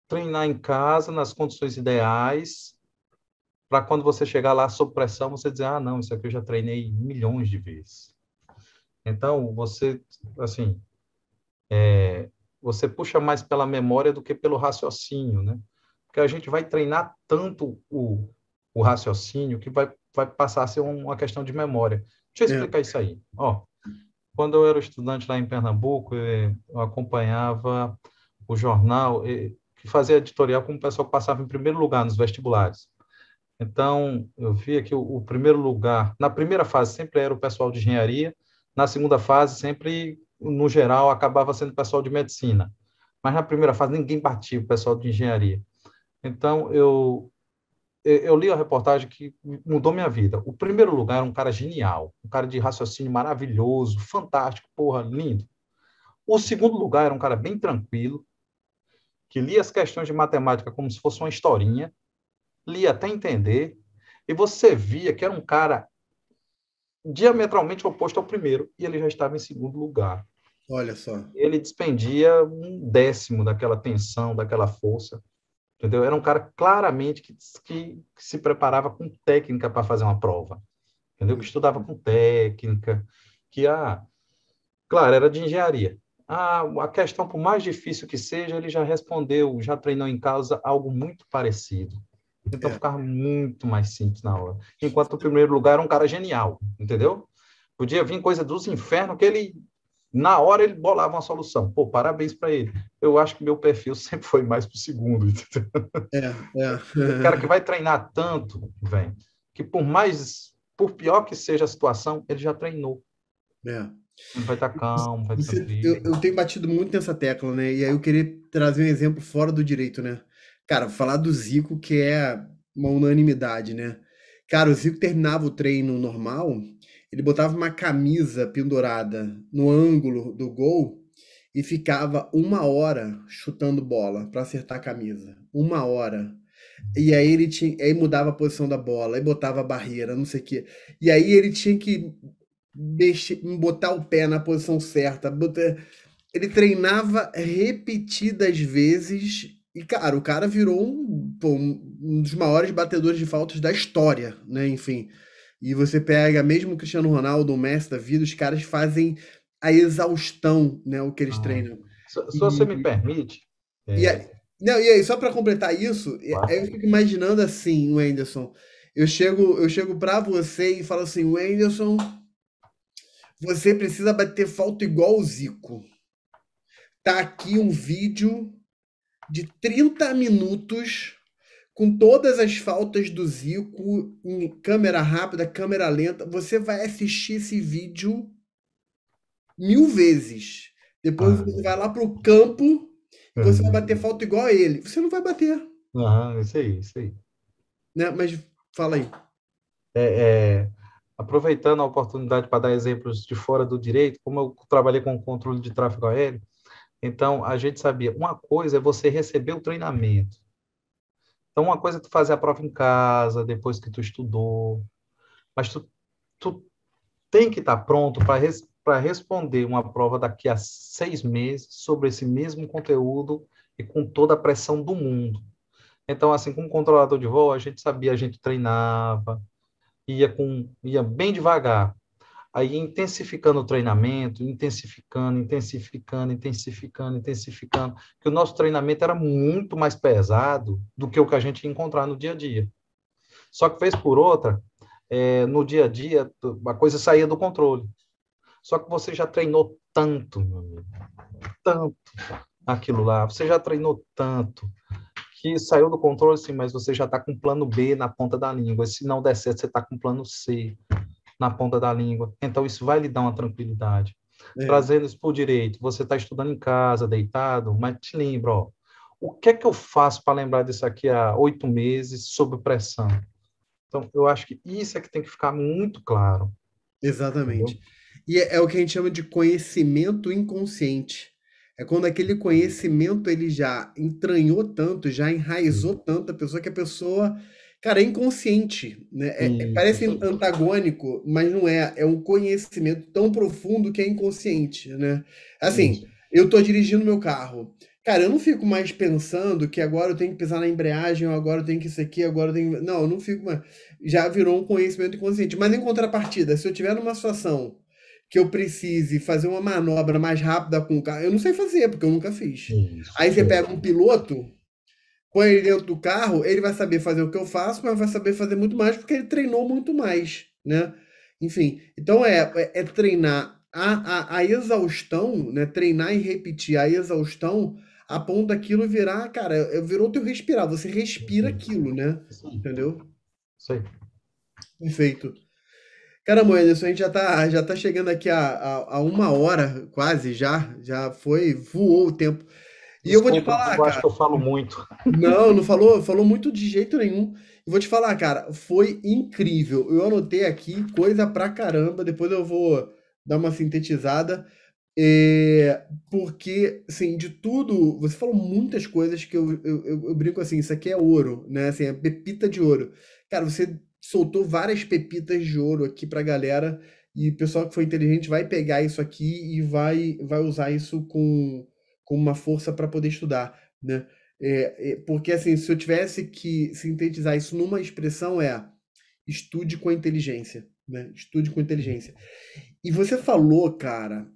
treinar em casa nas condições ideais, para quando você chegar lá sob pressão, você dizer, ah, não, isso aqui eu já treinei milhões de vezes. Então, você, assim, você puxa mais pela memória do que pelo raciocínio, né? Porque a gente vai treinar tanto o raciocínio que vai passar a ser uma questão de memória. Deixa eu É. explicar isso aí. Ó, quando eu era estudante lá em Pernambuco, eu acompanhava o jornal que fazia editorial com o pessoal que passava em primeiro lugar nos vestibulares. Então, eu via que o primeiro lugar, na primeira fase, sempre era o pessoal de engenharia, na segunda fase, sempre, no geral, acabava sendo o pessoal de medicina. Mas na primeira fase, ninguém batia o pessoal de engenharia. Então, eu li a reportagem que mudou minha vida. O primeiro lugar era um cara genial, um cara de raciocínio maravilhoso, fantástico, porra, lindo. O segundo lugar era um cara bem tranquilo, que lia as questões de matemática como se fosse uma historinha, lia até entender, e você via que era um cara diametralmente oposto ao primeiro, e ele já estava em segundo lugar. Olha só. Ele despendia um décimo daquela tensão, daquela força, entendeu? Era um cara claramente que se preparava com técnica para fazer uma prova, entendeu? Que estudava com técnica, que, claro, era de engenharia. A questão, por mais difícil que seja, ele já respondeu, já treinou em causa algo muito parecido. Então É. ficava muito mais simples na hora. Enquanto o primeiro lugar era um cara genial, entendeu? Podia vir coisa dos infernos que ele, na hora, ele bolava uma solução. Pô, parabéns para ele. Eu acho que meu perfil sempre foi mais para o segundo, entendeu? É, O cara que é. vai treinar tanto, velho, que por pior que seja a situação, ele já treinou. É. Ele vai estar calmo, vai Eu, tranquilo. eu tenho batido muito nessa tecla, né? E aí eu queria trazer um exemplo fora do direito, né? Cara, falar do Zico, que é uma unanimidade, né? Cara, o Zico terminava o treino normal, ele botava uma camisa pendurada no ângulo do gol e ficava 1 hora chutando bola para acertar a camisa. 1 hora. E aí aí mudava a posição da bola, aí botava a barreira, não sei o quê. E aí ele tinha que botar o pé na posição certa. Ele treinava repetidas vezes e, cara, o cara virou pô, um dos maiores batedores de faltas da história, né? Enfim. E você pega mesmo o Cristiano Ronaldo, o Messi da vida, os caras fazem a exaustão, né? O que eles Ah, treinam. se você me E, permite, e, é, aí, não, e aí, só para completar isso, aí eu claro. fico imaginando assim, Wenderson. Eu chego para você e falo assim, Wenderson, você precisa bater falta igual o Zico. Tá aqui um vídeo de 30 minutos com todas as faltas do Zico em câmera rápida, câmera lenta. Você vai assistir esse vídeo 1000 vezes. Depois Ah, você vai lá pro campo e você vai bater falta igual a ele. Você não vai bater, isso aí, isso aí. né? Mas fala aí. É, aproveitando a oportunidade para dar exemplos de fora do direito, como eu trabalhei com controle de tráfego aéreo, então a gente sabia, uma coisa é você receber o treinamento. Então, uma coisa é tu fazer a prova em casa, depois que tu estudou, mas tu tem que estar pronto para responder uma prova daqui a 6 meses sobre esse mesmo conteúdo e com toda a pressão do mundo. Então, assim, como controlador de voo, a gente sabia, a gente treinava, ia bem devagar. Aí intensificando o treinamento, intensificando, intensificando, intensificando, intensificando, que o nosso treinamento era muito mais pesado do que o que a gente ia encontrar no dia a dia. Só que vez por outra, no dia a dia, a coisa saía do controle. Só que você já treinou tanto, meu amigo, tanto aquilo lá, você já treinou tanto, que saiu do controle, sim, mas você já está com plano B na ponta da língua. E se não der certo, você está com plano C na ponta da língua. Então, isso vai lhe dar uma tranquilidade. É, Trazendo isso por direito, você está estudando em casa, deitado, mas te lembra, ó, o que é que eu faço para lembrar disso aqui há 8 meses, sob pressão? Então, eu acho que isso é que tem que ficar muito claro, exatamente. entendeu? E é o que a gente chama de conhecimento inconsciente. É quando aquele conhecimento ele já entranhou tanto, já enraizou tanto a pessoa que a pessoa, cara, é inconsciente, né? Parece Isso aí. antagônico, mas não é. É um conhecimento tão profundo que é inconsciente, né? Assim, Isso. eu tô dirigindo meu carro. Cara, eu não fico mais pensando que agora eu tenho que pisar na embreagem, ou agora eu tenho que isso aqui, agora eu tenho. Não, eu não fico mais. Já virou um conhecimento inconsciente. Mas em contrapartida, se eu tiver numa situação que eu precise fazer uma manobra mais rápida com o carro, eu não sei fazer, porque eu nunca fiz. Isso. Aí você pega um piloto, põe ele dentro do carro, ele vai saber fazer o que eu faço, mas vai saber fazer muito mais porque ele treinou muito mais, né? Enfim, então é treinar a exaustão, né? Treinar e repetir a exaustão a ponto daquilo virar, cara, virou teu respirar. Você respira aquilo, né? Sim, Entendeu? sei. Perfeito. Caramba, Anderson, a gente já tá chegando aqui a 1 hora, quase já foi, voou o tempo. E eu vou te Desculpa, falar, eu acho cara. que eu falo muito. Não, não falou muito de jeito nenhum. E vou te falar, cara, foi incrível. Eu anotei aqui coisa pra caramba, depois eu vou dar uma sintetizada. Porque, assim, de tudo, você falou muitas coisas que eu brinco assim, isso aqui é ouro, né? Assim, é pepita de ouro. Cara, você soltou várias pepitas de ouro aqui pra galera, e o pessoal que foi inteligente vai pegar isso aqui e vai usar isso com uma força para poder estudar, né? Porque, assim, se eu tivesse que sintetizar isso numa expressão, estude com a inteligência, né? Estude com inteligência. E você falou, cara,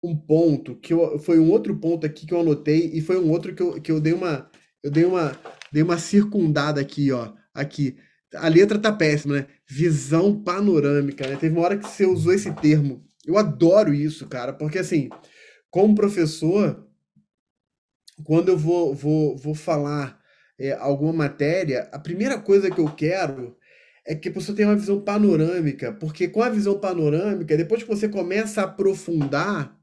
um ponto foi um outro ponto aqui que eu anotei e foi um outro que eu dei uma circundada aqui, ó. Aqui. A letra tá péssima, né? Visão panorâmica, né? Teve uma hora que você usou esse termo. Eu adoro isso, cara, porque assim, como professor, quando eu vou falar alguma matéria, a primeira coisa que eu quero é que a pessoa tenha uma visão panorâmica, porque com a visão panorâmica, depois que você começa a aprofundar,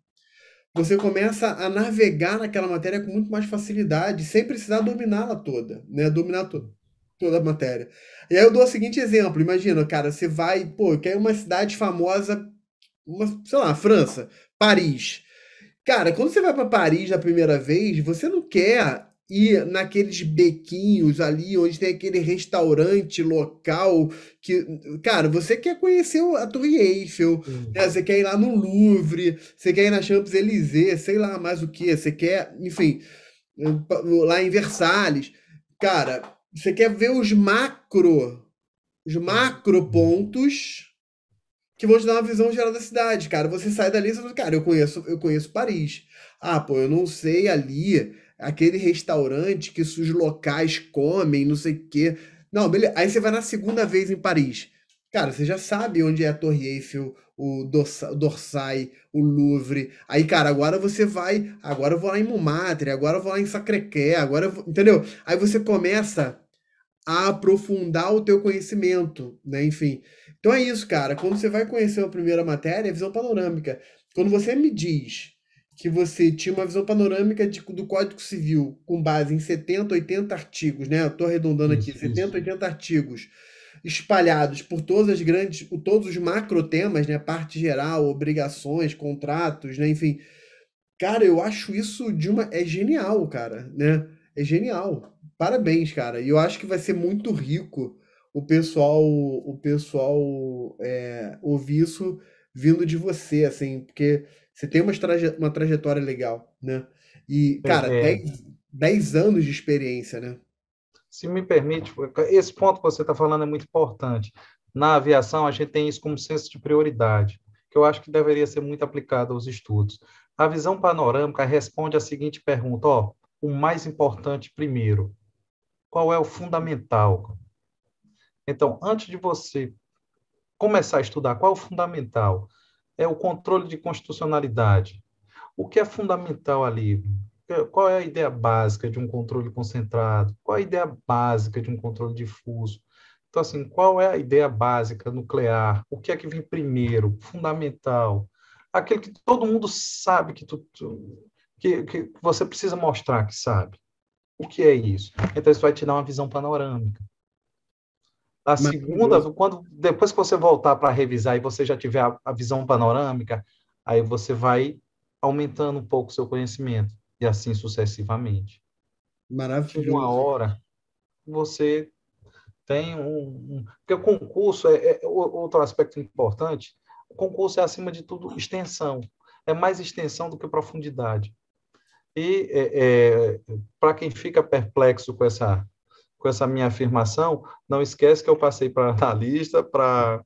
você começa a navegar naquela matéria com muito mais facilidade, sem precisar dominá-la toda, né? Dominar toda a matéria. E aí eu dou o seguinte exemplo: imagina, cara, você vai, pô, quer uma cidade famosa, sei lá, França, Paris. Cara, quando você vai para Paris a primeira vez, você não quer ir naqueles bequinhos ali onde tem aquele restaurante local que, cara, você quer conhecer a Torre Eiffel, Sim. né? Você quer ir lá no Louvre, você quer ir na Champs-Élysées, sei lá mais o que, você quer, enfim, lá em Versalhes. Cara, você quer ver os macro pontos que vão te dar uma visão geral da cidade, cara. Você sai dali e você fala, cara, eu conheço Paris. Ah, pô, eu não sei ali aquele restaurante que os locais comem, não sei o quê. Não, beleza. Aí você vai na segunda vez em Paris. Cara, você já sabe onde é a Torre Eiffel, o Dorsai, o Louvre. Aí, cara, agora você vai. Agora eu vou lá em Montmartre, agora eu vou lá em Sacré-Cœur, agora eu vou, entendeu? Aí você começa a aprofundar o teu conhecimento, né? Enfim. Então é isso, cara. Quando você vai conhecer a primeira matéria, é visão panorâmica. Quando você me diz que você tinha uma visão panorâmica do Código Civil com base em 70, 80 artigos, né? Eu tô arredondando aqui, Isso, 70, isso. 80 artigos espalhados por todos os macro temas, né? Parte geral, obrigações, contratos, né? Enfim, cara, eu acho isso é genial, cara, né? É genial. Parabéns, cara. E eu acho que vai ser muito rico o pessoal ouvir isso vindo de você, assim, porque você tem uma trajetória legal, né? E, cara, É, é, 10 anos de experiência, né? se me permite, esse ponto que você está falando é muito importante. Na aviação, a gente tem isso como senso de prioridade, que eu acho que deveria ser muito aplicado aos estudos. A visão panorâmica responde à seguinte pergunta: ó, o mais importante primeiro, qual é o fundamental? Então, antes de você começar a estudar, qual é o fundamental? É o controle de constitucionalidade. O que é fundamental ali? Qual é a ideia básica de um controle concentrado? Qual é a ideia básica de um controle difuso? Então, assim, qual é a ideia básica nuclear? O que é que vem primeiro? Fundamental. Aquele que todo mundo sabe que você precisa mostrar que sabe. O que é isso? Então, isso vai te dar uma visão panorâmica. A segunda, Maravilhoso. depois que você voltar para revisar e você já tiver a visão panorâmica, aí você vai aumentando um pouco o seu conhecimento, e assim sucessivamente. Que uma Maravilhoso. hora você tem porque o concurso outro aspecto importante. O concurso é, acima de tudo, extensão. É mais extensão do que profundidade. E para quem fica perplexo com essa minha afirmação, não esquece que eu passei para analista, para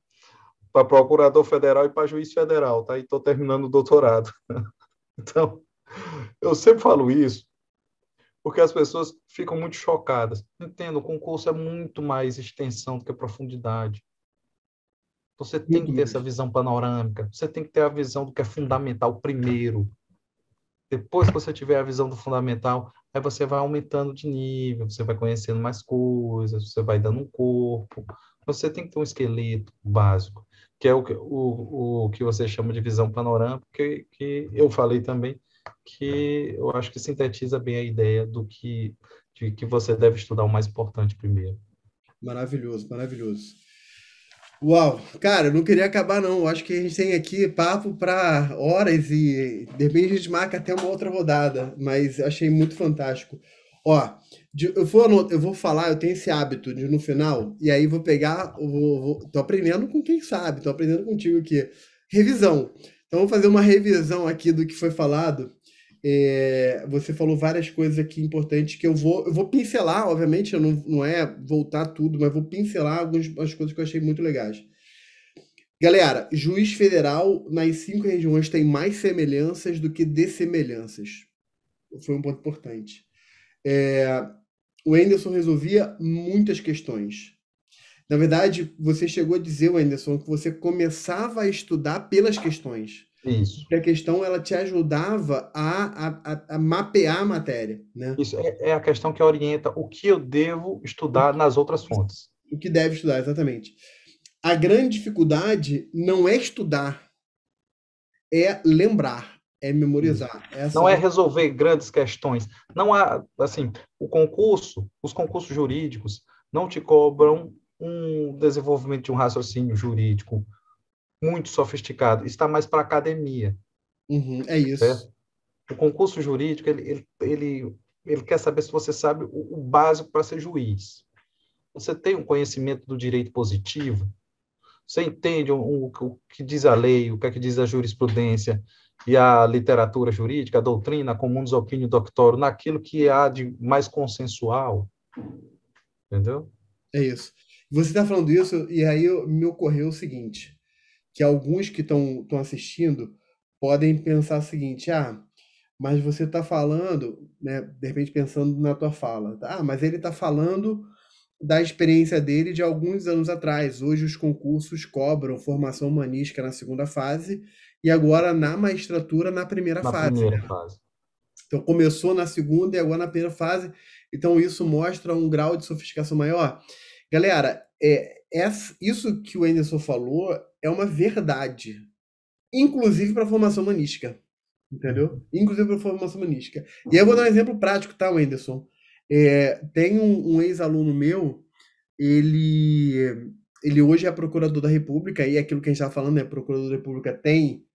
procurador federal e para juiz federal, tá? E estou terminando o doutorado. Então, eu sempre falo isso, porque as pessoas ficam muito chocadas. Entendo, o concurso é muito mais extensão do que profundidade. Você tem Muito que ter essa mais. visão panorâmica, você tem que ter a visão do que é fundamental primeiro. Depois que você tiver a visão do fundamental, aí você vai aumentando de nível, você vai conhecendo mais coisas, você vai dando um corpo. Você tem que ter um esqueleto básico, que é o que você chama de visão panorâmica, que eu falei também, que eu acho que sintetiza bem a ideia de que você deve estudar o mais importante primeiro. Maravilhoso, maravilhoso. Uau, cara, eu não queria acabar não. Eu acho que a gente tem aqui papo para horas e de repente a gente marca até uma outra rodada, mas eu achei muito fantástico. Ó, eu vou falar, eu tenho esse hábito de no final, e aí vou pegar, tô aprendendo com quem sabe, tô aprendendo contigo aqui. Revisão. Então, vou fazer uma revisão aqui do que foi falado. Você falou várias coisas aqui importantes que eu vou pincelar, obviamente, eu não, não é voltar tudo, mas vou pincelar algumas coisas que eu achei muito legais. Galera, juiz federal nas 5 regiões tem mais semelhanças do que dessemelhanças. Foi um ponto importante. É, o Enderson resolvia muitas questões. Na verdade, você chegou a dizer, Enderson, que você começava a estudar pelas questões. Isso. Que a questão ela te ajudava a mapear a matéria, né? Isso é a questão que orienta o que eu devo O estudar nas outras fontes. o que deve estudar, exatamente. A grande dificuldade não é estudar, é lembrar, é Isso. memorizar. Essa Não é é resolver grandes questões. Não há, assim, os concursos jurídicos não te cobram um desenvolvimento de um raciocínio jurídico muito sofisticado. Está mais para a academia, uhum, é isso. certo? O concurso jurídico, ele quer saber se você sabe o básico para ser juiz. Você tem um conhecimento do direito positivo? Você entende o que diz a lei, o que é que diz a jurisprudência e a literatura jurídica, a doutrina, comuns opinião doctório, naquilo que há de mais consensual, entendeu? É isso. Você está falando isso, e aí me ocorreu o seguinte, que alguns que estão assistindo podem pensar o seguinte, mas você está falando, né, de repente pensando na tua fala, tá? Mas ele está falando da experiência dele de alguns anos atrás. Hoje os concursos cobram formação humanística na segunda fase e agora na magistratura na primeira Na fase, primeira né? fase. Então começou na segunda e agora na primeira fase. Então isso mostra um grau de sofisticação maior. Galera, isso que o Anderson falou é uma verdade, inclusive para a formação humanística, entendeu? Inclusive para a formação humanística. E aí eu vou dar um exemplo prático, tá, Wenderson? Tem um ex-aluno meu, ele, ele hoje é procurador da República, e é aquilo que a gente estava falando, né? Procurador da República tem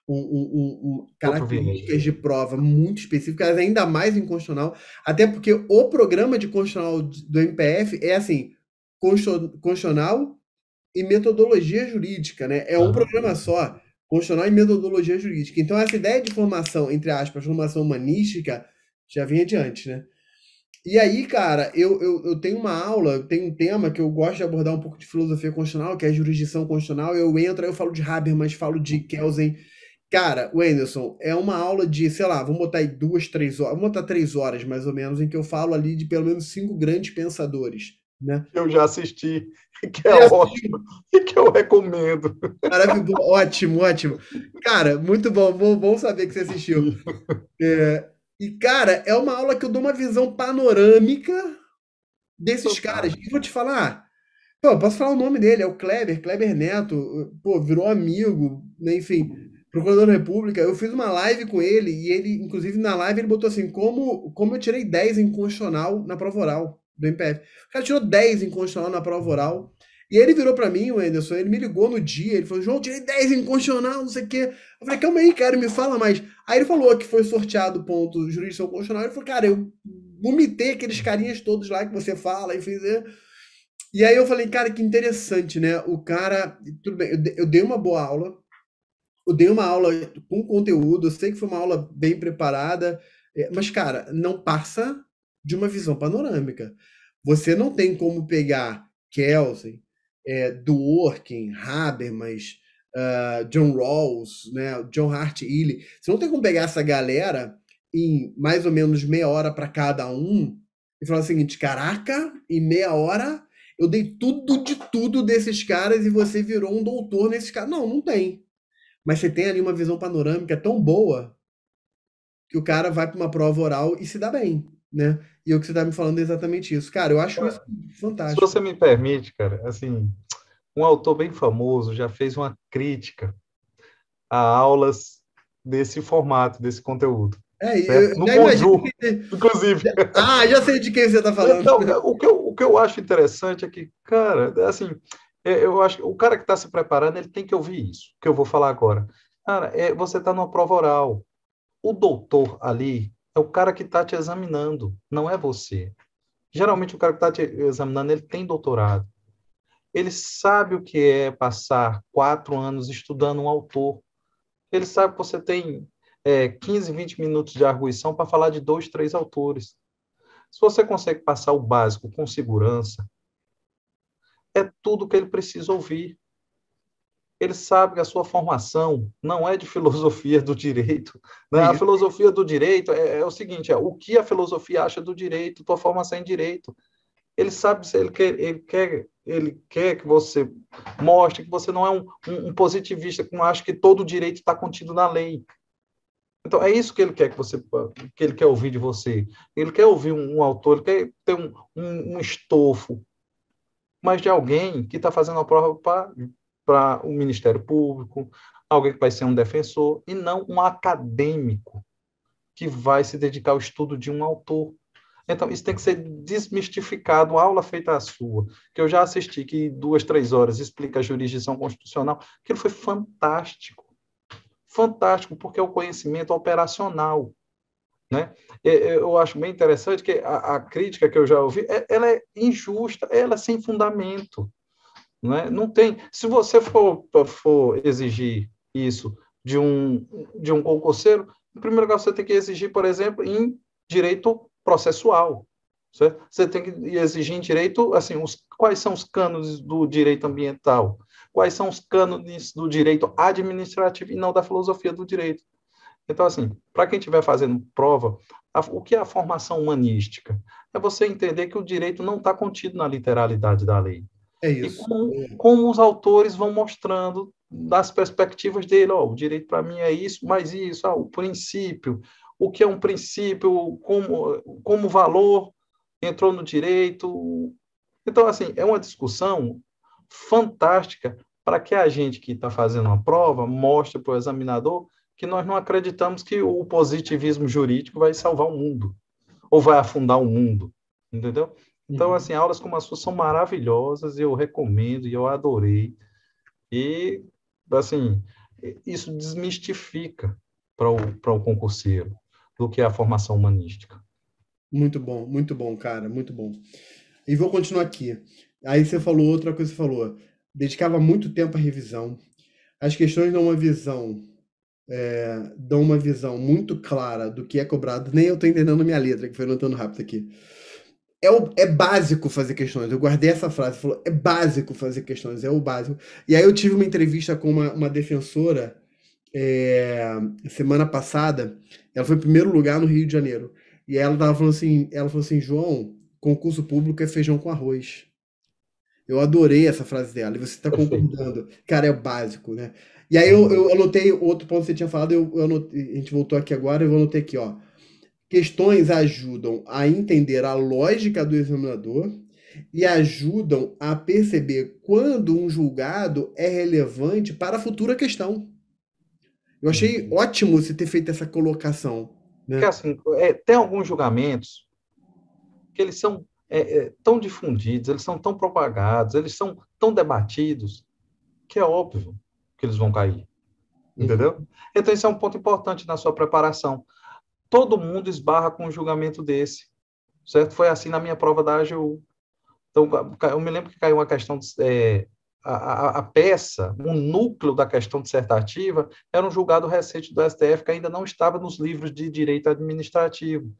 Outro viés. características de prova muito específicas, ainda mais em constitucional, até porque o programa de constitucional do MPF é assim, constitucional e metodologia jurídica, né? É um Aham. programa só, constitucional e metodologia jurídica. Então, essa ideia de formação, entre aspas, formação humanística, já vinha de antes, né? E aí, cara, eu tenho uma aula, eu tenho um tema que eu gosto de abordar um pouco de filosofia constitucional, que é a jurisdição constitucional. Eu entro, aí eu falo de Habermas, falo de Kelsen. Cara, Wenderson, é uma aula de, sei lá, vamos botar aí 2, 3 horas, vamos botar 3 horas mais ou menos, em que eu falo ali de pelo menos 5 grandes pensadores, né? Eu já assisti, que é Você já ótimo, assistiu? e que eu recomendo. Maravilhoso, ótimo, ótimo. Cara, muito bom, bom saber que você assistiu. E, cara, é uma aula que eu dou uma visão panorâmica desses caras. E Fantástico. vou te falar, pô, eu posso falar o nome dele, é o Kleber Neto, pô, virou amigo, né, enfim, procurador da República. Eu fiz uma live com ele e ele, inclusive na live, ele botou assim: como eu tirei 10 em constitucional na prova oral do MPF. O cara tirou 10 em constitucional na prova oral. E ele virou pra mim, o Anderson, ele me ligou no dia, ele falou: João, eu tirei 10 em constitucional, não sei o quê. Eu falei: calma aí, cara, me fala mais. Aí ele falou que foi sorteado o ponto jurisdição constitucional. Ele falou: cara, eu vomitei aqueles carinhas todos lá que você fala, e fiz. E aí eu falei, cara, que interessante, né? O cara, tudo bem, eu dei uma boa aula, eu dei uma aula com conteúdo, eu sei que foi uma aula bem preparada, mas, cara, não passa de uma visão panorâmica. Você não tem como pegar Kelsen, Dworkin, Habermas, John Rawls, né, John Hart Ely. Você não tem como pegar essa galera em mais ou menos meia hora para cada um e falar o seguinte: caraca, em meia hora eu dei tudo de tudo desses caras e você virou um doutor nesses caras. Não, não tem. Mas você tem ali uma visão panorâmica tão boa que o cara vai para uma prova oral e se dá bem, né? E o que você tá me falando é exatamente isso. Cara, eu acho isso Se fantástico. você me permite, cara, assim, um autor bem famoso já fez uma crítica a aulas desse formato, desse conteúdo, Eu certo? No já imagino Conjur, que. inclusive. Ah, já sei de quem você tá falando. Então, o que eu acho interessante é que, cara, assim, eu acho que o cara que está se preparando, ele tem que ouvir isso, que eu vou falar agora. Cara, você está numa prova oral. O doutor ali é o cara que está te examinando, não é você. Geralmente, o cara que está te examinando, ele tem doutorado. Ele sabe o que é passar 4 anos estudando um autor. Ele sabe que você tem 15, 20 minutos de arguição para falar de dois, três autores. Se você consegue passar o básico com segurança, é tudo que ele precisa ouvir. Ele sabe que a sua formação não é de filosofia do direito. Né? É A isso. filosofia do direito é o seguinte: o que a filosofia acha do direito, tua formação em direito. Ele sabe se ele quer que você mostre que você não é um positivista que não acha que todo direito está contido na lei. Então, é isso que ele quer que ele quer ouvir de você. Ele quer ouvir um autor, ele quer ter um estofo, mas de alguém que está fazendo a prova para o Ministério Público, alguém que vai ser um defensor, e não um acadêmico que vai se dedicar ao estudo de um autor. Então, isso tem que ser desmistificado, uma aula feita a sua, que eu já assisti, que 2, 3 horas explica a jurisdição constitucional, aquilo foi fantástico. Fantástico, porque é o conhecimento operacional. Né? Eu acho bem interessante que a crítica que eu já ouvi, ela é injusta, ela é sem fundamento. Né? Não tem. Se você for exigir isso de um concurseiro, em primeiro lugar, você tem que exigir, por exemplo, em direito processual. Certo? Você tem que exigir em direito, assim, quais são os cânones do direito ambiental, quais são os cânones do direito administrativo e não da filosofia do direito. Então, assim, para quem estiver fazendo prova, o que é a formação humanística? É você entender que o direito não está contido na literalidade da lei. É E isso. como os autores vão mostrando das perspectivas dele, o direito para mim é isso, mas isso, o princípio, o que é um princípio, como valor entrou no direito. Então, assim, é uma discussão fantástica para que a gente que está fazendo uma prova mostre para o examinador que nós não acreditamos que o positivismo jurídico vai salvar o mundo ou vai afundar o mundo, entendeu? Então, Uhum. assim, aulas como a sua são maravilhosas e eu recomendo e eu adorei. E, assim, isso desmistifica para o concurseiro do que é a formação humanística. Muito bom, cara, muito bom. E vou continuar aqui. Aí você falou outra coisa, você falou, dedicava muito tempo à revisão. As questões dão uma visão muito clara do que é cobrado. Nem eu tô entendendo minha letra, que foi anotando rápido aqui. É básico fazer questões. Eu guardei essa frase, falou, é básico fazer questões, é o básico. E aí eu tive uma entrevista com uma defensora é, semana passada. Ela foi em primeiro lugar no Rio de Janeiro. E ela falou assim, João, concurso público é feijão com arroz. Eu adorei essa frase dela, e você está Perfeito. concordando. Cara, é o básico, né? E aí Uhum. eu anotei outro ponto que você tinha falado, a gente voltou aqui agora, eu anotei aqui, ó. Questões ajudam a entender a lógica do examinador e ajudam a perceber quando um julgado é relevante para a futura questão. Eu achei Uhum. ótimo você ter feito essa colocação, Porque, né? assim, tem alguns julgamentos que eles são tão difundidos, eles são tão propagados, eles são tão debatidos, que é óbvio que eles vão cair, Uhum. entendeu? Então, isso é um ponto importante na sua preparação. Todo mundo esbarra com um julgamento desse, certo? Foi assim na minha prova da AGU. Então, eu me lembro que caiu uma questão a peça, o núcleo da questão dissertativa era um julgado recente do STF que ainda não estava nos livros de direito administrativo.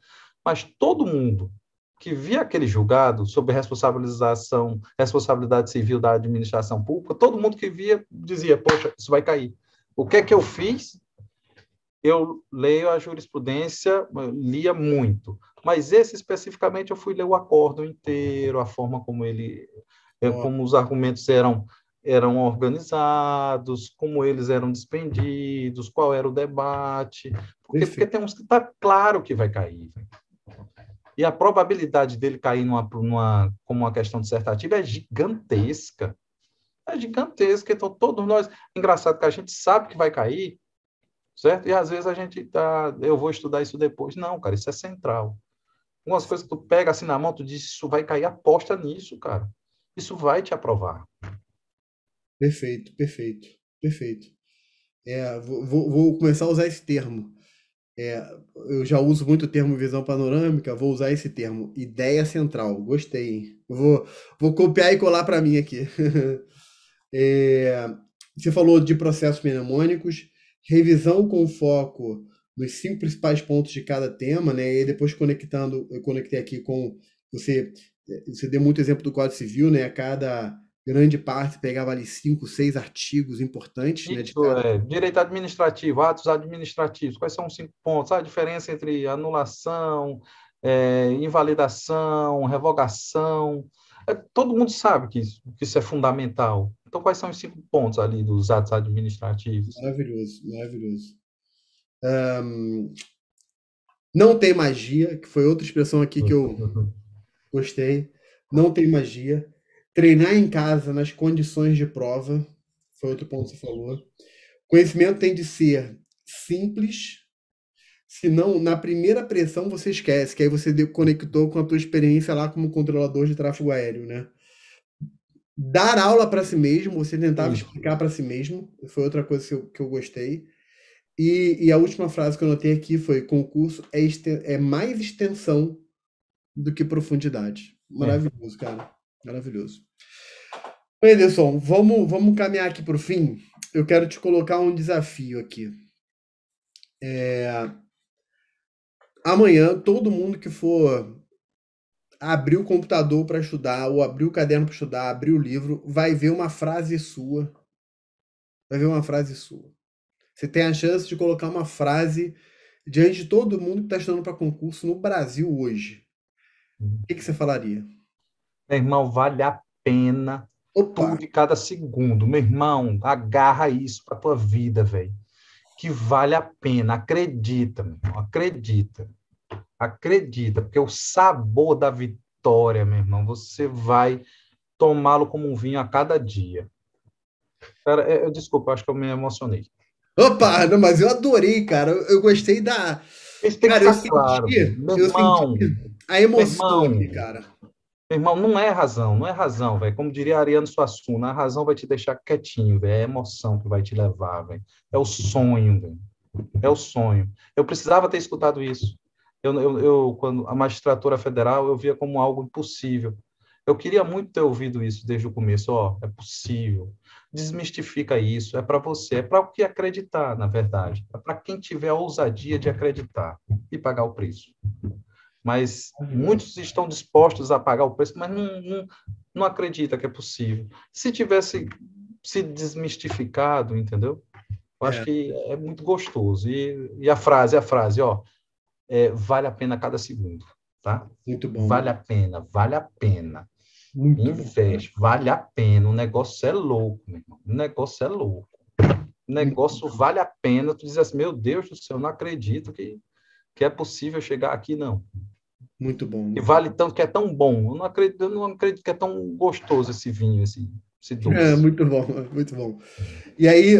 Mas todo mundo que via aquele julgado sobre responsabilidade civil da administração pública, todo mundo que via dizia, poxa, isso vai cair. O que é que eu fiz? Eu leio a jurisprudência, lia muito, mas esse especificamente eu fui ler o acórdão inteiro, a forma como ele Ó, como os argumentos eram organizados, como eles eram dispendidos, qual era o debate. Por quê? Porque perfeito. tem uns que está claro que vai cair. E a probabilidade dele cair como uma questão dissertativa é gigantesca. É gigantesca. Então, todos nós. Engraçado que a gente sabe que vai cair, certo? E às vezes a gente tá, eu vou estudar isso depois. Não, cara, isso é central. Algumas coisas que tu pega assim na mão, tu diz, isso vai cair, aposta nisso, cara. Isso vai te aprovar. Perfeito, perfeito, perfeito. Vou começar a usar esse termo. É, eu já uso muito o termo visão panorâmica, vou usar esse termo, ideia central. Gostei, hein? Vou copiar e colar para mim aqui. É, você falou de processos mnemônicos, revisão com foco nos 5 principais pontos de cada tema, né? E aí depois conectando, eu conectei aqui com você, você deu muito exemplo do Código Civil, né? A cada grande parte pegava ali 5, 6 artigos importantes, né? De Isso cada. é direito administrativo, atos administrativos. Quais são os 5 pontos? A diferença entre anulação, invalidação, revogação. Todo mundo sabe que isso é fundamental. Então, quais são os 5 pontos ali dos atos administrativos? Maravilhoso, maravilhoso. Não tem magia, que foi outra expressão aqui que eu gostei. Não tem magia. Treinar em casa nas condições de prova, foi outro ponto que você falou. Conhecimento tem de ser simples, senão na primeira pressão você esquece, que aí você conectou com a tua experiência lá como controlador de tráfego aéreo, né? Dar aula para si mesmo, você tentava Isso. explicar para si mesmo, foi outra coisa que eu gostei. E a última frase que eu notei aqui foi: concurso é mais extensão do que profundidade. É. Maravilhoso, cara. Maravilhoso. Ederson, vamos caminhar aqui para o fim. Eu quero te colocar um desafio aqui. Amanhã, todo mundo que for abrir o computador para estudar, ou abrir o caderno para estudar, abrir o livro, vai ver uma frase sua. Vai ver uma frase sua. Você tem a chance de colocar uma frase diante de todo mundo que está estudando para concurso no Brasil hoje. O que você falaria? Meu irmão, vale a pena Opa! tudo e cada segundo. Meu irmão, agarra isso para tua vida, velho. Que vale a pena. Acredita, meu irmão, acredita. Acredita, porque o sabor da vitória, meu irmão, você vai tomá-lo como um vinho a cada dia. Cara, desculpa, acho que eu me emocionei. Opa! Não, mas eu adorei, cara. Eu gostei da. Isso tem que Cara, eu ficar claro, velho. senti, eu senti a Meu emoção irmão, aqui, cara. meu irmão, não é razão, não é razão, velho. Como diria Ariano Suassuna, a razão vai te deixar quietinho, velho. É a emoção que vai te levar, velho. É o sonho, velho. É o sonho. Eu precisava ter escutado isso. Quando a magistratura federal, eu via como algo impossível. Eu queria muito ter ouvido isso desde o começo. Ó, é possível. Desmistifica isso. É para você. É para o que acreditar, na verdade. É para quem tiver a ousadia de acreditar e pagar o preço. Mas Maravilhoso. muitos estão dispostos a pagar o preço, mas não acredita que é possível. Se tivesse se desmistificado, entendeu? Eu acho É, que é muito gostoso. E a frase, ó, vale a pena cada segundo, tá? muito bom. Vale a pena, vale a pena. Muito bom, cara. Investe, vale a pena. O negócio é louco, meu irmão. O negócio é louco. O Muito, negócio vale a pena. Tu diz assim, meu Deus do céu, eu não acredito que é possível chegar aqui, não. muito bom, Que muito vale bom. tanto, que é tão bom. Eu não acredito que é tão gostoso esse vinho, esse É, doce. muito bom, muito bom. E aí,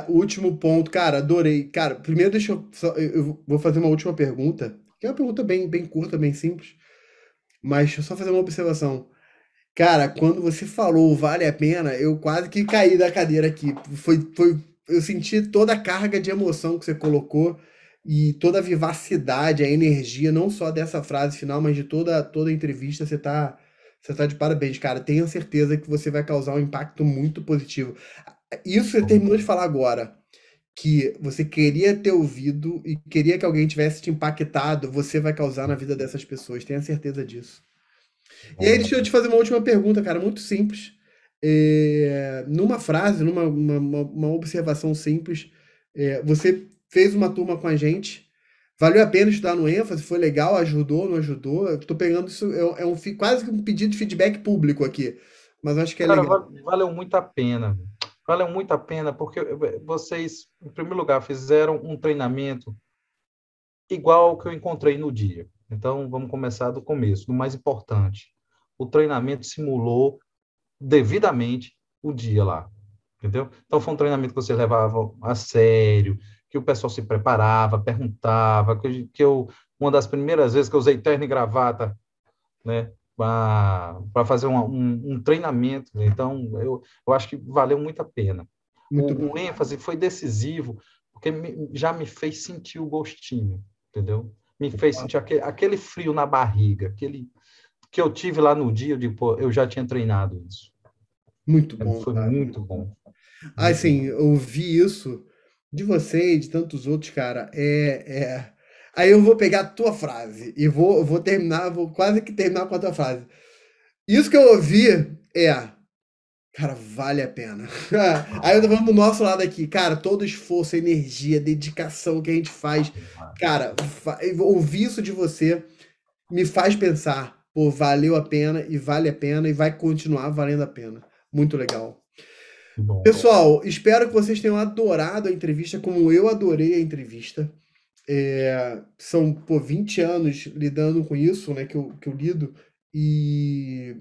o último ponto, cara, adorei. Cara, primeiro deixa eu eu vou fazer uma última pergunta, que é uma pergunta bem curta, bem simples, mas deixa eu só fazer uma observação. Cara, quando você falou vale a pena, eu quase que caí da cadeira aqui. Eu senti toda a carga de emoção que você colocou e toda a vivacidade, a energia, não só dessa frase final, mas de toda a entrevista. Você tá de parabéns, cara. Tenho certeza que você vai causar um impacto muito positivo. Isso você terminou de falar agora, que você queria ter ouvido e queria que alguém tivesse te impactado, você vai causar na vida dessas pessoas. Tenha certeza disso. E aí, deixa eu te fazer uma última pergunta, cara, muito simples. Numa frase, uma observação simples, você fez uma turma com a gente, valeu a pena estudar no ênfase? Foi legal? Ajudou, não ajudou? Eu tô pegando isso, quase que um pedido de feedback público aqui. mas eu acho que é Cara, legal. valeu muito a pena. Valeu muito a pena porque vocês, em primeiro lugar, fizeram um treinamento igual ao que eu encontrei no dia. Então, vamos começar do começo, do mais importante. O treinamento simulou devidamente o dia lá, entendeu? Então, foi um treinamento que você levava a sério, que o pessoal se preparava, perguntava, uma das primeiras vezes que eu usei terno e gravata, né, para fazer um treinamento, né? Então, eu acho que valeu muito a pena. Muito bom. O ênfase foi decisivo, porque já me fez sentir o gostinho, entendeu? Me fez sentir aquele frio na barriga, aquele que eu tive lá no dia, de, pô, eu já tinha treinado isso. Muito bom, Foi cara. muito bom, muito Assim, bom. ouvir isso de você e de tantos outros, cara, é. Aí eu vou pegar a tua frase e vou terminar, vou quase que terminar com a tua frase. Isso que eu ouvi é, cara, vale a pena. Aí eu tô falando do nosso lado aqui, cara, todo esforço, energia, dedicação que a gente faz, cara, ouvir isso de você me faz pensar, pô, valeu a pena e vale a pena e vai continuar valendo a pena. Muito legal. Que bom. Pessoal, espero que vocês tenham adorado a entrevista, como eu adorei a entrevista. São, pô, 20 anos lidando com isso, né, que eu lido, e,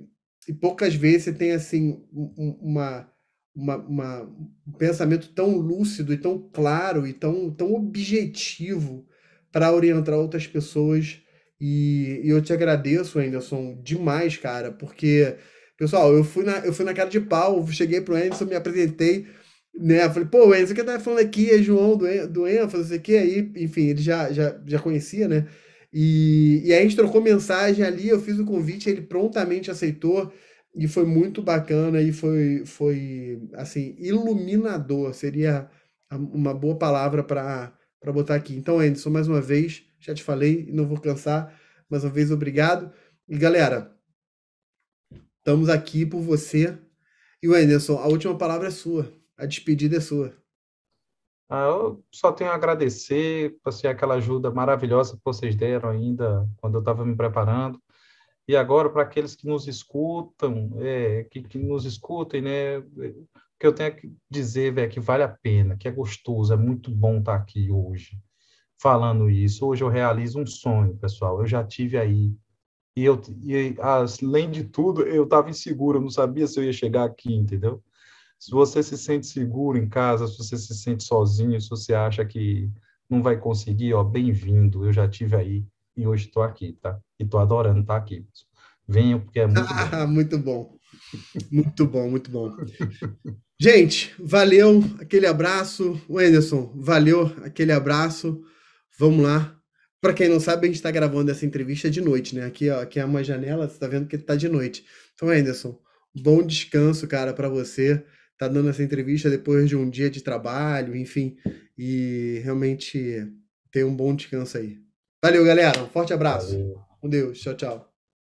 e poucas vezes você tem, assim, um pensamento tão lúcido e tão claro e tão objetivo para orientar outras pessoas. E eu te agradeço, Anderson, demais, cara, porque, pessoal, eu fui na cara de pau, cheguei pro Anderson, me apresentei, né? Falei, pô, o Enzo, que tá falando aqui é João do ênfase, não sei o que, aí, enfim, ele já conhecia, né? E aí a gente trocou mensagem ali, eu fiz o convite, ele prontamente aceitou, e foi muito bacana, e foi assim, iluminador, seria uma boa palavra para botar aqui. Então, Anderson, mais uma vez, já te falei, não vou cansar, mais uma vez, obrigado. E galera, estamos aqui por você. E o Anderson, a última palavra é sua, a despedida é sua. Eu só tenho a agradecer por assim, aquela ajuda maravilhosa que vocês deram ainda quando eu estava me preparando. E agora, para aqueles que nos escutam, que nos escutem, né? O que eu tenho a dizer, velho, é que vale a pena, que é gostoso, é muito bom estar aqui hoje falando isso. Hoje eu realizo um sonho, pessoal. Eu já tive aí. Além de tudo, eu estava inseguro, eu não sabia se eu ia chegar aqui, entendeu? Se você se sente seguro em casa, se você se sente sozinho, se você acha que não vai conseguir, ó, bem-vindo. Eu já tive aí e hoje estou aqui, tá? E estou adorando estar aqui. Venham porque é muito bom. Muito bom, muito bom, muito bom. Gente, valeu, aquele abraço. Wenderson, valeu, aquele abraço. Vamos lá. Para quem não sabe, a gente está gravando essa entrevista de noite, né? Aqui, ó, aqui é uma janela, você tá vendo que tá de noite. Então, Wenderson, bom descanso, cara, para você. Tá dando essa entrevista depois de um dia de trabalho, enfim, e realmente tenha um bom descanso aí. Valeu, galera. Um forte abraço. Valeu. Com Deus. Tchau, tchau.